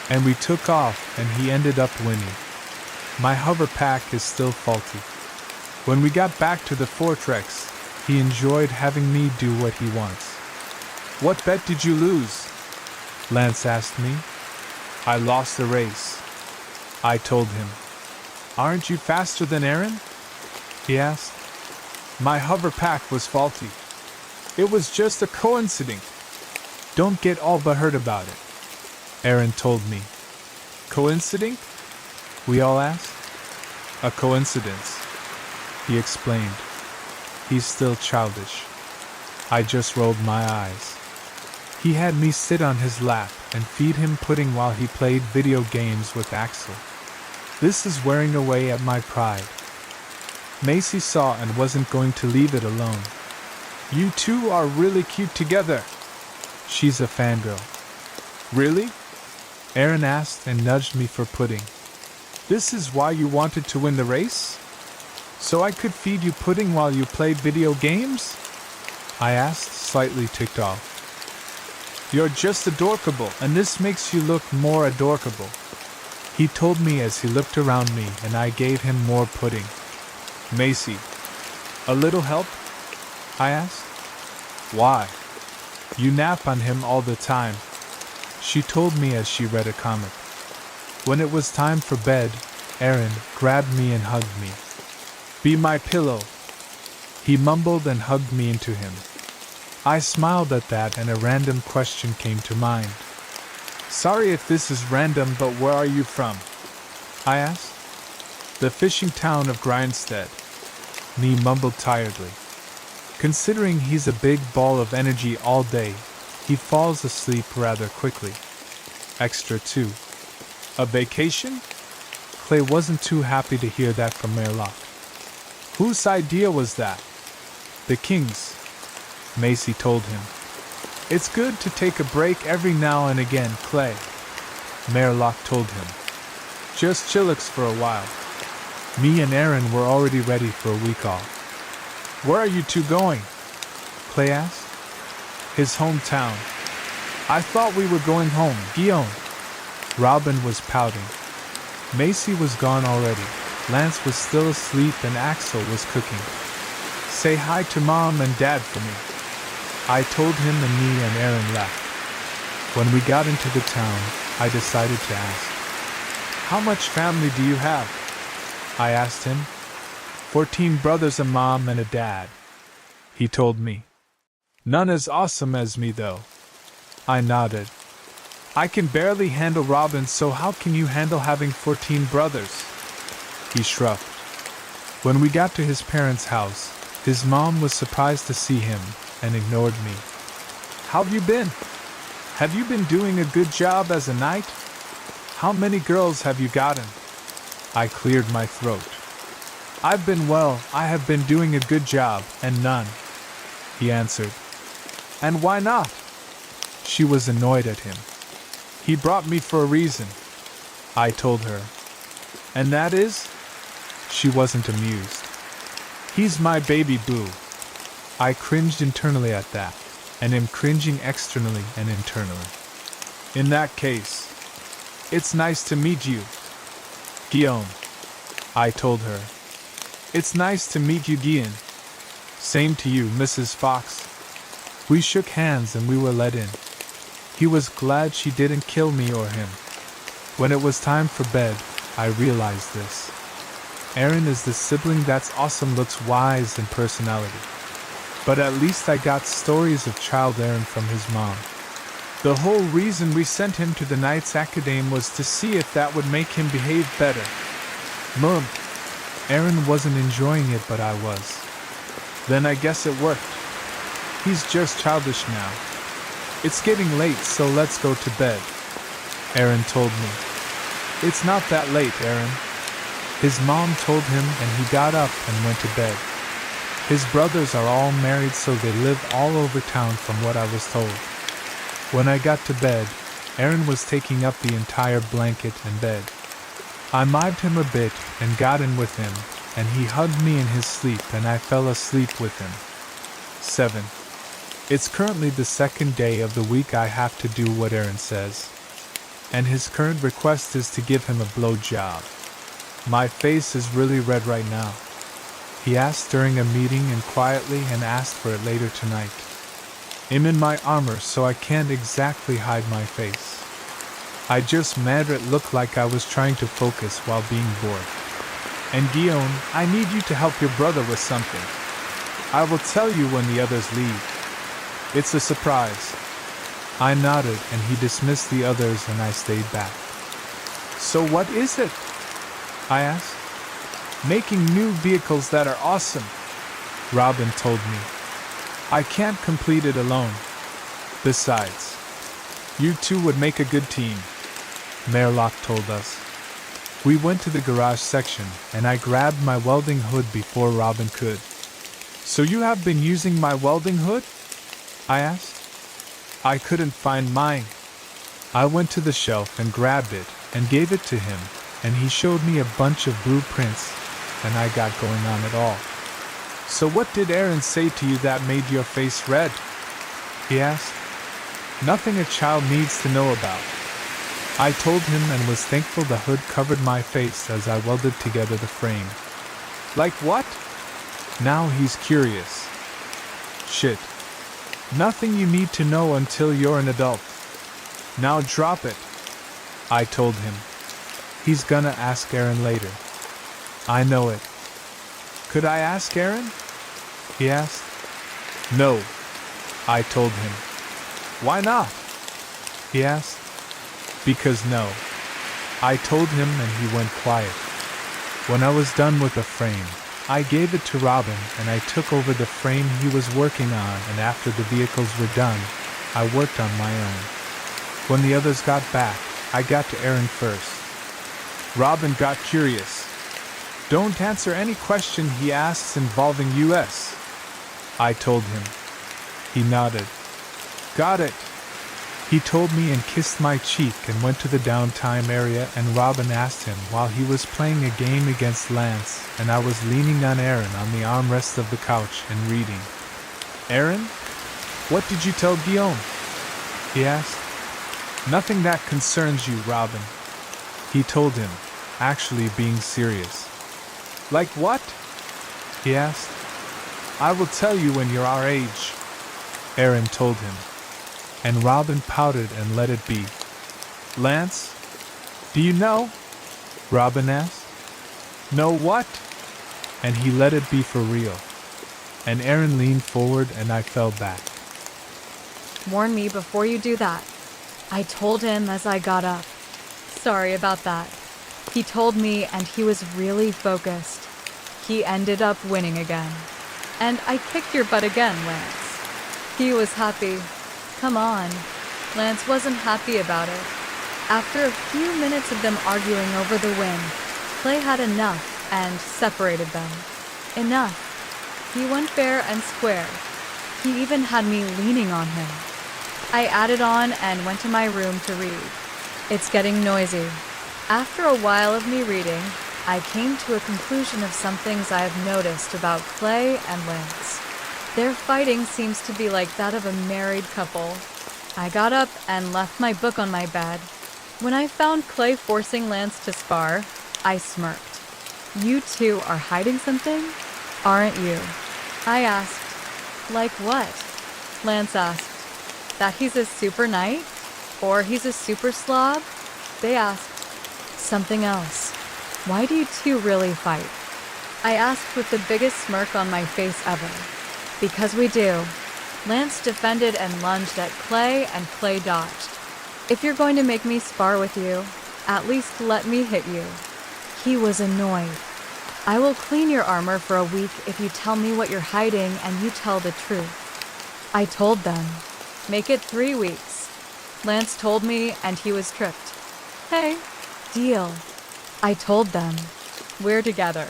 Speaker 2: And we took off, and he ended up winning. My hover pack is still faulty. When we got back to the fortress, he enjoyed having me do what he wants. What bet did you lose? Lance asked me. I lost the race, I told him. Aren't you faster than Aaron? He asked. My hover pack was faulty. It was just a coincidence. Don't get all butthurt about it, Aaron told me. Coincidence? We all asked. A coincidence, he explained. He's still childish. I just rolled my eyes. He had me sit on his lap and feed him pudding while he played video games with Axel. This is wearing away at my pride. Macy saw and wasn't going to leave it alone. You two are really cute together. She's a fangirl. Really? Aaron asked and nudged me for pudding. This is why you wanted to win the race? So I could feed you pudding while you played video games? I asked, slightly ticked off. You're just adorkable, and this makes you look more adorkable, he told me as he looked around me, and I gave him more pudding. Macy, a little help? I asked. Why? You nap on him all the time, she told me as she read a comic. When it was time for bed, Aaron grabbed me and hugged me. Be my pillow, he mumbled and hugged me into him. I smiled at that, and a random question came to mind. Sorry if this is random, but where are you from? I asked. The fishing town of Grindstead, he mumbled tiredly. Considering he's a big ball of energy all day, he falls asleep rather quickly. Extra 2. A vacation? Clay wasn't too happy to hear that from Merlock. Whose idea was that? The king's, Macy told him. It's good to take a break every now and again, Clay, Merlock told him. Just chillax for a while. Me and Aaron were already ready for a week off. Where are you two going? Clay asked. His hometown. I thought we were going home, Guillaume. Robin was pouting. Macy was gone already. Lance was still asleep and Axel was cooking. Say hi to Mom and Dad for me, I told him, and me and Aaron left. When we got into the town, I decided to ask, "How much family do you have?" I asked him. 14 brothers, a mom, and a dad," he told me. "None as awesome as me, though." I nodded. "I can barely handle Robin, so how can you handle having 14 brothers?" He shrugged. When we got to his parents' house, his mom was surprised to see him and ignored me. "How've you been? Have you been doing a good job as a knight? How many girls have you gotten?" I cleared my throat. "I've been well, I have been doing a good job, and none," he answered. "And why not?" She was annoyed at him. "He brought me for a reason," I told her. "And that is?" She wasn't amused. "He's my baby boo." I cringed internally at that, and am cringing externally and internally. "In that case, it's nice to meet you, Guillaume," I told her. "It's nice to meet you, Guillaume." "Same to you, Mrs. Fox." We shook hands and we were let in. He was glad she didn't kill me or him. When it was time for bed, I realized this. Aaron is the sibling that's awesome, looks wise, and personality. But at least I got stories of child Aaron from his mom. The whole reason we sent him to the Knights Academy was to see if that would make him behave better. Mom. Aaron wasn't enjoying it, but I was. Then I guess it worked. He's just childish now. "It's getting late, so let's go to bed," Aaron told me. "It's not that late, Aaron." His mom told him, and he got up and went to bed. His brothers are all married, so they live all over town from what I was told. When I got to bed, Aaron was taking up the entire blanket and bed. I mibed him a bit and got in with him, and he hugged me in his sleep and I fell asleep with him. 7. It's currently the second day of the week I have to do what Aaron says. And his current request is to give him a blowjob. My face is really red right now. He asked during a meeting and quietly and asked for it later tonight. I'm in my armor, so I can't exactly hide my face. I just made it look like I was trying to focus while being bored. "And Guillaume, I need you to help your brother with something. I will tell you when the others leave. It's a surprise." I nodded and he dismissed the others and I stayed back. "So what is it?" I asked. "Making new vehicles that are awesome," Robin told me. "I can't complete it alone. Besides, you two would make a good team," Merlock told us. We went to the garage section and I grabbed my welding hood before Robin could. "So you have been using my welding hood?" I asked. "I couldn't find mine." I went to the shelf and grabbed it and gave it to him, and he showed me a bunch of blueprints, and I got going on it all. "So what did Aaron say to you that made your face red?" he asked. "Nothing a child needs to know about." I told him and was thankful the hood covered my face as I welded together the frame. "Like what?" Now he's curious. "Shit. Nothing you need to know until you're an adult. Now drop it," I told him. He's gonna ask Aaron later. I know it. "Could I ask Aaron?" he asked. "No," I told him. "Why not?" he asked. "Because no," I told him, and he went quiet. When I was done with the frame, I gave it to Robin and I took over the frame he was working on, and after the vehicles were done, I worked on my own. When the others got back, I got to Aaron first. Robin got curious. "Don't answer any question he asks involving US," I told him. He nodded. "Got it." He told me and kissed my cheek and went to the downtime area, and Robin asked him while he was playing a game against Lance, and I was leaning on Aaron on the armrest of the couch and reading. "Aaron, what did you tell Guillaume?" he asked. "Nothing that concerns you, Robin," he told him, actually being serious. "Like what?" he asked. "I will tell you when you're our age," Aaron told him. and Robin pouted and let it be. Lance, do you know? Robin asked. Know what? And he let it be for real. And Aaron leaned forward and I fell back.
Speaker 1: Warn me before you do that. I told him as I got up. Sorry about that. He told me and he was really focused. He ended up winning again. And I kicked your butt again, Lance. He was happy. Come on. Lance wasn't happy about it. After a few minutes of them arguing over the win, Clay had enough and separated them. Enough. He went fair and square. He even had me leaning on him. I added on and went to my room to read. It's getting noisy. After a while of me reading, I came to a conclusion of some things I have noticed about Clay and Lance. Their fighting seems to be like that of a married couple. I got up and left my book on my bed. When I found Clay forcing Lance to spar, I smirked. You two are hiding something? Aren't you? I asked. Like what? Lance asked. That he's a super knight? Or he's a super slob? They asked. Something else. Why do you two really fight? I asked with the biggest smirk on my face ever. Because we do. Lance defended and lunged at Clay, and Clay dodged. If you're going to make me spar with you, at least let me hit you. He was annoyed. I will clean your armor for a week if you tell me what you're hiding and you tell the truth. I told them. Make it 3 weeks. Lance told me and he was tripped. Hey, deal. I told them. We're together.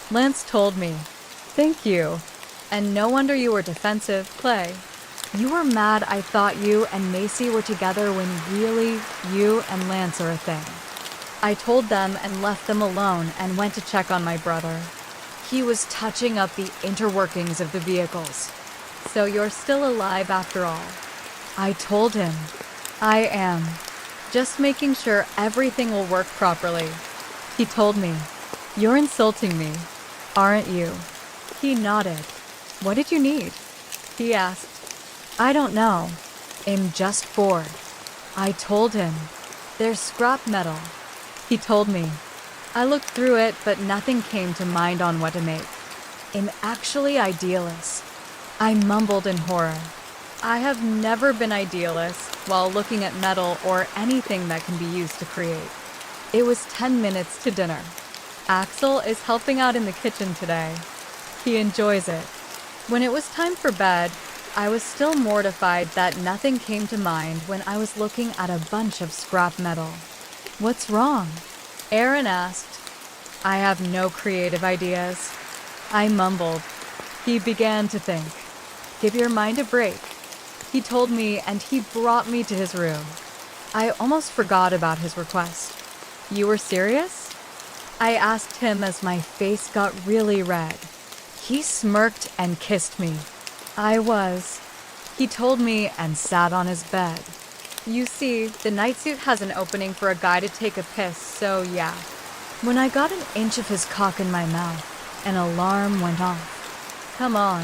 Speaker 1: Lance told me. Thank you. And no wonder you were defensive, Clay. You were mad I thought you and Macy were together when really you and Lance are a thing. I told them and left them alone and went to check on my brother. He was touching up the interworkings of the vehicles. So you're still alive after all. I told him. I am. Just making sure everything will work properly. He told me. You're insulting me, aren't you? He nodded. What did you need? He asked. I don't know. I'm just bored. I told him. There's scrap metal. He told me. I looked through it, but nothing came to mind on what to make. I'm actually idealist. I mumbled in horror. I have never been idealist while looking at metal or anything that can be used to create. It was 10 minutes to dinner. Axel is helping out in the kitchen today. He enjoys it. When it was time for bed, I was still mortified that nothing came to mind when I was looking at a bunch of scrap metal. What's wrong? Aaron asked. I have no creative ideas. I mumbled. He began to think. Give your mind a break. He told me and he brought me to his room. I almost forgot about his request. You were serious? I asked him as my face got really red. He smirked and kissed me. I was. He told me and sat on his bed. You see, the night suit has an opening for a guy to take a piss, so yeah. When I got an inch of his cock in my mouth, an alarm went off. Come on.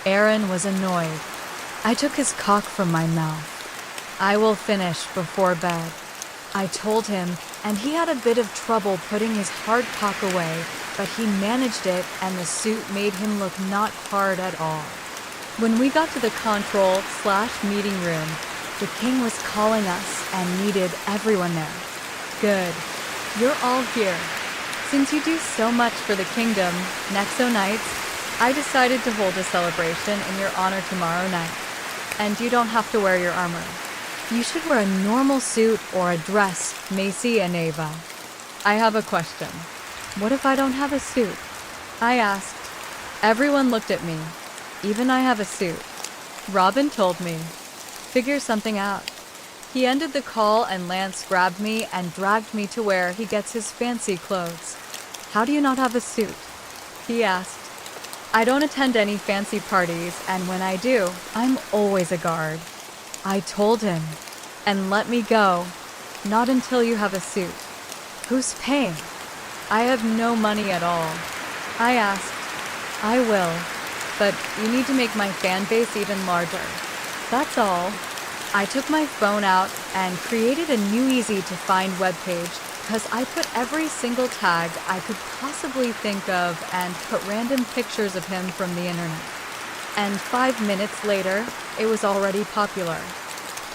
Speaker 1: Aaron was annoyed. I took his cock from my mouth. I will finish before bed. I told him, and he had a bit of trouble putting his hard cock away, but he managed it and the suit made him look not hard at all. When we got to the control/meeting room, the king was calling us and needed everyone there. Good. You're all here. Since you do so much for the kingdom, Nexo Knights, I decided to hold a celebration in your honor tomorrow night. And you don't have to wear your armor. You should wear a normal suit or a dress, Macy and Ava. I have a question. What if I don't have a suit? I asked. Everyone looked at me. Even I have a suit. Robin told me. Figure something out. He ended the call and Lance grabbed me and dragged me to where he gets his fancy clothes. How do you not have a suit? He asked. I don't attend any fancy parties, and when I do, I'm always a guard. I told him. And let me go. Not until you have a suit. Who's paying? I have no money at all. I asked. I will. But you need to make my fan base even larger. That's all. I took my phone out and created a new easy-to-find webpage because I put every single tag I could possibly think of and put random pictures of him from the internet. And 5 minutes later, it was already popular.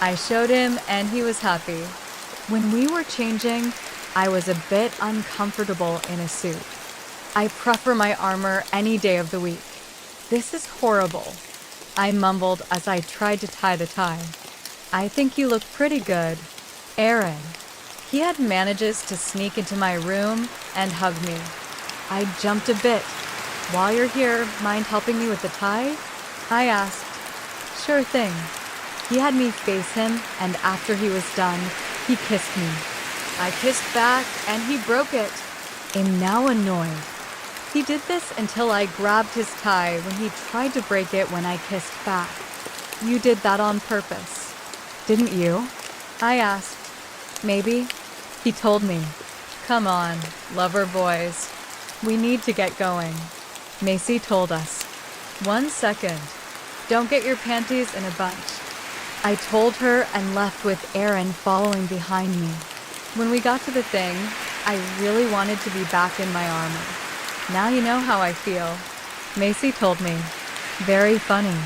Speaker 1: I showed him and he was happy. When we were changing, I was a bit uncomfortable in a suit. I prefer my armor any day of the week. This is horrible, I mumbled as I tried to tie the tie. I think you look pretty good, Aaron. He had manages to sneak into my room and hug me. I jumped a bit. While you're here, mind helping me with the tie? I asked. Sure thing. He had me face him, and after he was done, he kissed me. I kissed back, and he broke it. I'm now annoyed. He did this until I grabbed his tie when he tried to break it when I kissed back. You did that on purpose, didn't you? I asked. Maybe. He told me. Come on, lover boys. We need to get going. Macy told us. 1 second. Don't get your panties in a bunch. I told her and left with Aaron following behind me. When we got to the thing, I really wanted to be back in my armor. Now you know how I feel. Macy told me. Very funny.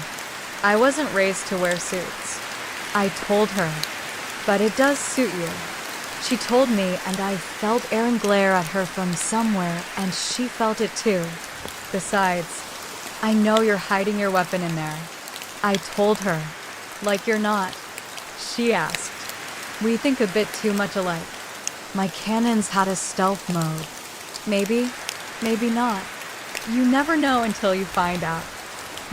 Speaker 1: I wasn't raised to wear suits. I told her. But it does suit you. She told me, and I felt Aaron glare at her from somewhere, and she felt it too. Besides, I know you're hiding your weapon in there. I told her. Like you're not. She asked. We think a bit too much alike. My cannons had a stealth mode. Maybe, maybe not. You never know until you find out.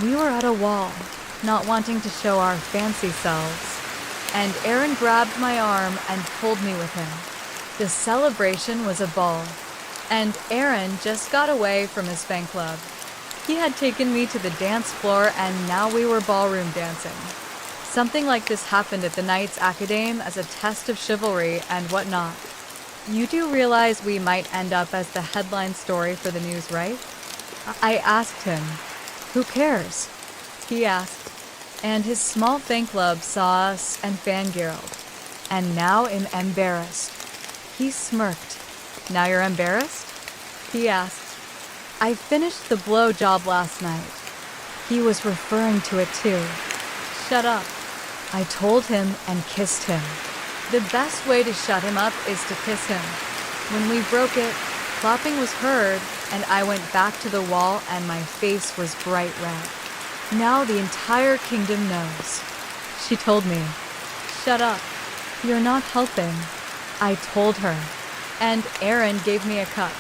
Speaker 1: We were at a wall, not wanting to show our fancy selves. And Aaron grabbed my arm and pulled me with him. The celebration was a ball. And Aaron just got away from his fan club. He had taken me to the dance floor and now we were ballroom dancing. Something like this happened at the Knights Academe as a test of chivalry and whatnot. You do realize we might end up as the headline story for the news, right? I asked him. Who cares? He asked. And his small fan club saw us and fangirled. And now I'm embarrassed. He smirked. Now you're embarrassed? He asked. I finished the blowjob last night. He was referring to it too. Shut up. I told him and kissed him. The best way to shut him up is to kiss him. When we broke it, clapping was heard, and I went back to the wall and my face was bright red. Now the entire kingdom knows. She told me, shut up. You're not helping. I told her. And Aaron gave me a cup.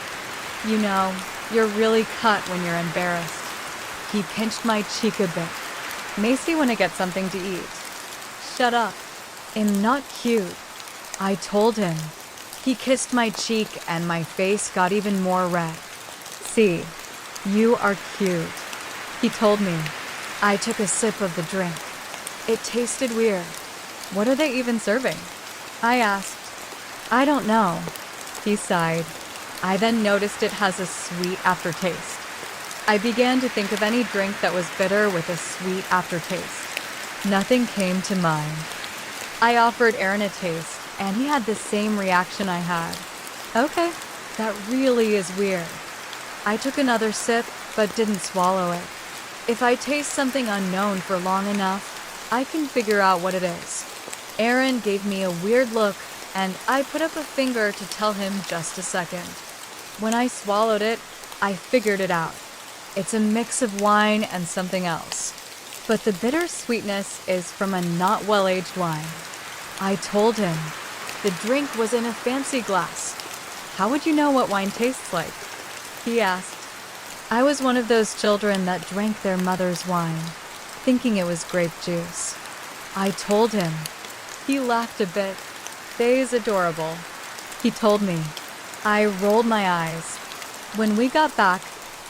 Speaker 1: You know, you're really cut when you're embarrassed. He pinched my cheek a bit. Macy wanna get something to eat. Shut up. I'm not cute. I told him. He kissed my cheek and my face got even more red. See, you are cute. He told me. I took a sip of the drink. It tasted weird. What are they even serving? I asked. I don't know. He sighed. I then noticed it has a sweet aftertaste. I began to think of any drink that was bitter with a sweet aftertaste. Nothing came to mind. I offered Aaron a taste, and he had the same reaction I had. Okay, that really is weird. I took another sip, but didn't swallow it. If I taste something unknown for long enough, I can figure out what it is. Aaron gave me a weird look, and I put up a finger to tell him just a second. When I swallowed it, I figured it out. It's a mix of wine and something else. But the bitter sweetness is from a not well-aged wine. I told him. The drink was in a fancy glass. How would you know what wine tastes like? He asked. I was one of those children that drank their mother's wine, thinking it was grape juice. I told him. He laughed a bit. They's adorable. He told me. I rolled my eyes. When we got back,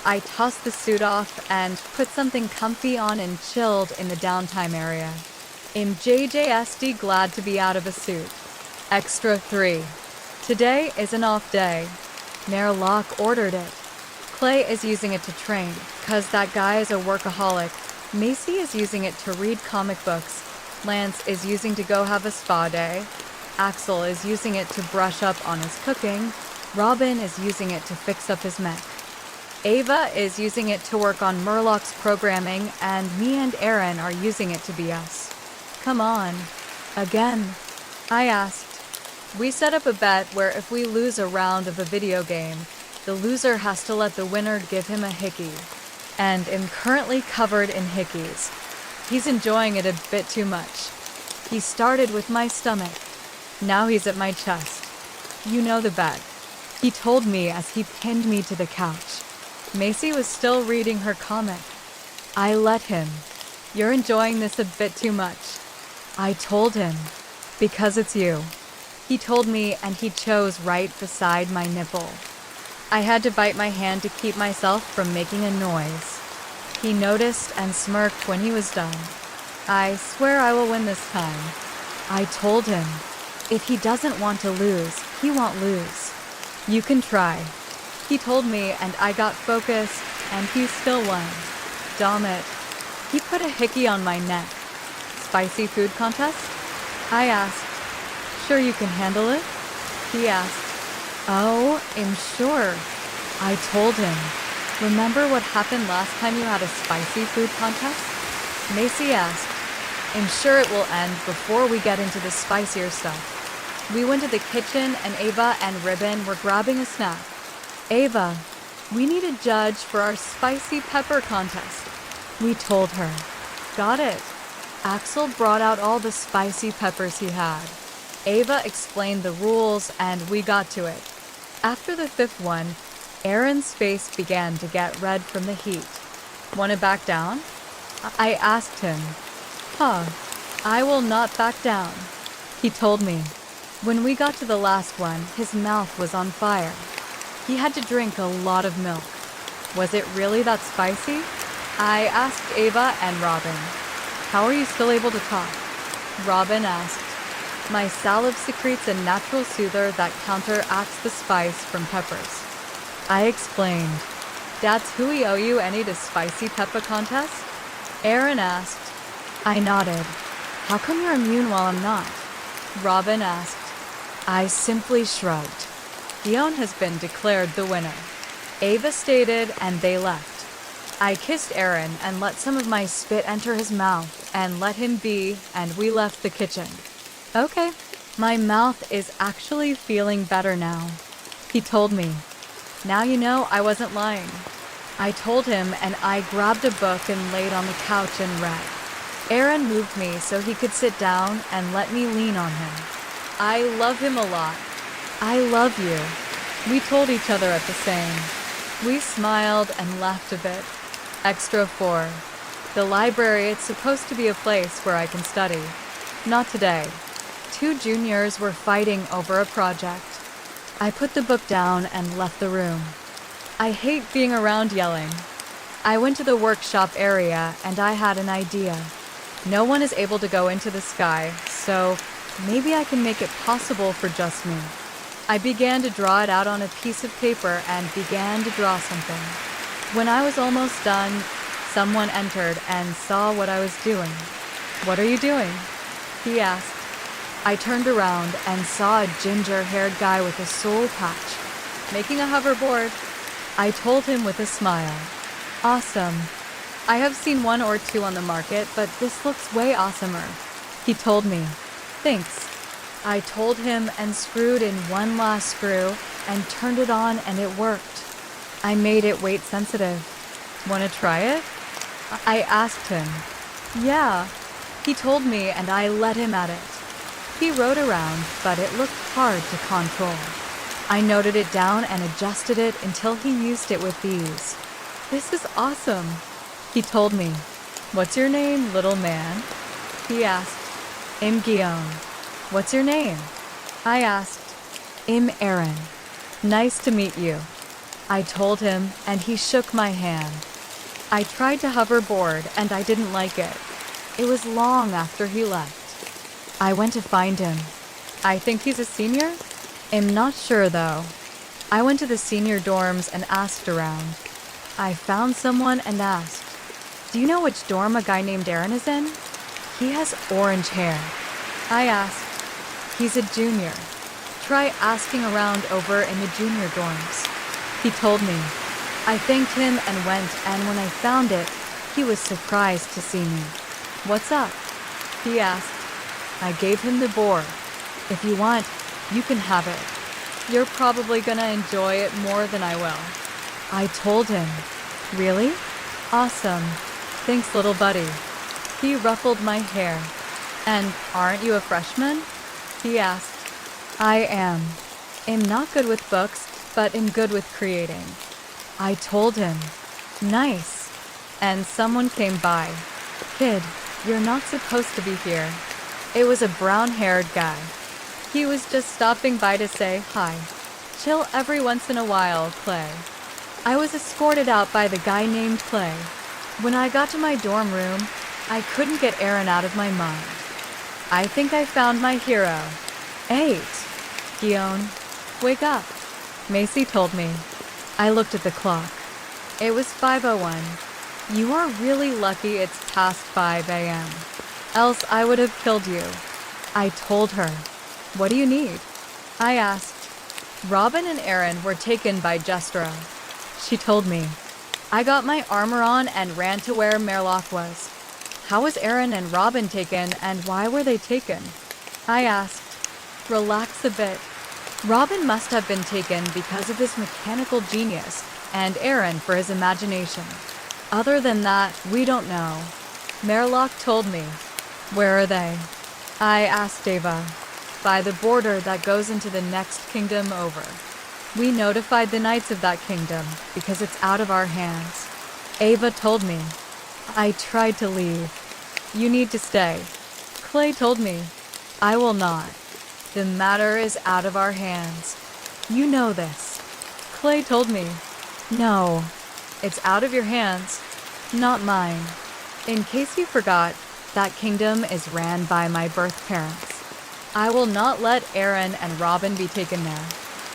Speaker 1: I tossed the suit off and put something comfy on and chilled in the downtime area. I'm JJSD glad to be out of a suit. Extra 3. Today is an off day. Mayor Locke ordered it. Clay is using it to train, 'cause that guy is a workaholic. Macy is using it to read comic books, Lance is using to go have a spa day. Axel is using it to brush up on his cooking. Robin is using it to fix up his mech. Ava is using it to work on Murloc's programming, and me and Aaron are using it to be us. Come on. Again. I asked. We set up a bet where if we lose a round of a video game, the loser has to let the winner give him a hickey. And am currently covered in hickeys. He's enjoying it a bit too much. He started with my stomach. Now he's at my chest. You know the bet. He told me as he pinned me to the couch. Macy was still reading her comic. I let him. You're enjoying this a bit too much. I told him. Because it's you. He told me, and he chose right beside my nipple. I had to bite my hand to keep myself from making a noise. He noticed and smirked when he was done. I swear I will win this time. I told him. If he doesn't want to lose, he won't lose. You can try. He told me, and I got focused, and he still won. Damn it. He put a hickey on my neck. Spicy food contest? I asked. Sure you can handle it? He asked. Oh, I'm sure. I told him. Remember what happened last time you had a spicy food contest? Macy asked. I'm sure it will end before we get into the spicier stuff. We went to the kitchen and Ava and Ribbon were grabbing a snack. Ava, we need a judge for our spicy pepper contest. We told her. Got it. Axel brought out all the spicy peppers he had. Ava explained the rules and we got to it. After the fifth one, Aaron's face began to get red from the heat. Want to back down? I asked him. I will not back down. He told me. When we got to the last one, his mouth was on fire. He had to drink a lot of milk. Was it really that spicy? I asked Ava and Robin. How are you still able to talk? Robin asked. My salve secretes a natural soother that counteracts the spice from peppers. I explained. That's who we owe you any to spicy pepper contest? Aaron asked. I nodded. How come you're immune while I'm not? Robin asked. I simply shrugged. Dion has been declared the winner. Ava stated, and they left. I kissed Aaron and let some of my spit enter his mouth and let him be, and we left the kitchen. Okay, my mouth is actually feeling better now. He told me. Now you know I wasn't lying. I told him, and I grabbed a book and laid on the couch and read. Aaron moved me so he could sit down and let me lean on him. I love him a lot. I love you. We told each other at the same. We smiled and laughed a bit. Extra 4. The library, it's supposed to be a place where I can study. Not today. 2 juniors were fighting over a project. I put the book down and left the room. I hate being around yelling. I went to the workshop area and I had an idea. No one is able to go into the sky, so maybe I can make it possible for just me. I began to draw it out on a piece of paper and began to draw something. When I was almost done, someone entered and saw what I was doing. What are you doing? He asked. I turned around and saw a ginger-haired guy with a soul patch, making a hoverboard. I told him with a smile. Awesome. I have seen 1 or 2 on the market, but this looks way awesomer. He told me. Thanks. I told him and screwed in one last screw and turned it on and it worked. I made it weight sensitive. Want to try it? I asked him. Yeah. He told me and I let him at it. He rode around, but it looked hard to control. I noted it down and adjusted it until he used it with ease. This is awesome. He told me. What's your name, little man? He asked. I'm Guillaume. What's your name? I asked. I'm Aaron. Nice to meet you. I told him, and he shook my hand. I tried to hoverboard, and I didn't like it. It was long after he left. I went to find him. I think he's a senior? I'm not sure, though. I went to the senior dorms and asked around. I found someone and asked, do you know which dorm a guy named Aaron is in? He has orange hair. I asked. He's a junior. Try asking around over in the junior dorms. He told me. I thanked him and went, and when I found it, he was surprised to see me. What's up? He asked. I gave him the boar. If you want, you can have it. You're probably gonna enjoy it more than I will. I told him. Really? Awesome. Thanks, little buddy. He ruffled my hair. And aren't you a freshman? He asked. I am. I'm not good with books, but I'm good with creating. I told him. Nice. And someone came by. Kid, you're not supposed to be here. It was a brown-haired guy. He was just stopping by to say hi. Chill every once in a while, Clay. I was escorted out by the guy named Clay. When I got to my dorm room, I couldn't get Aaron out of my mind. I think I found my hero. 8. Guion, wake up, Macy told me. I looked at the clock. It was 5:01. You are really lucky it's past 5 a.m. Else I would have killed you. I told her. What do you need? I asked. Robin and Aaron were taken by Jestro. She told me. I got my armor on and ran to where Merlock was. How was Aaron and Robin taken, and why were they taken? I asked. Relax a bit. Robin must have been taken because of his mechanical genius, and Aaron for his imagination. Other than that, we don't know. Merlock told me. Where are they? I asked Ava. By the border that goes into the next kingdom over. We notified the knights of that kingdom because it's out of our hands. Ava told me. I tried to leave. You need to stay. Clay told me. I will not. The matter is out of our hands. You know this. Clay told me. No. It's out of your hands, not mine. In case you forgot, that kingdom is ran by my birth parents. I will not let Aaron and Robin be taken there.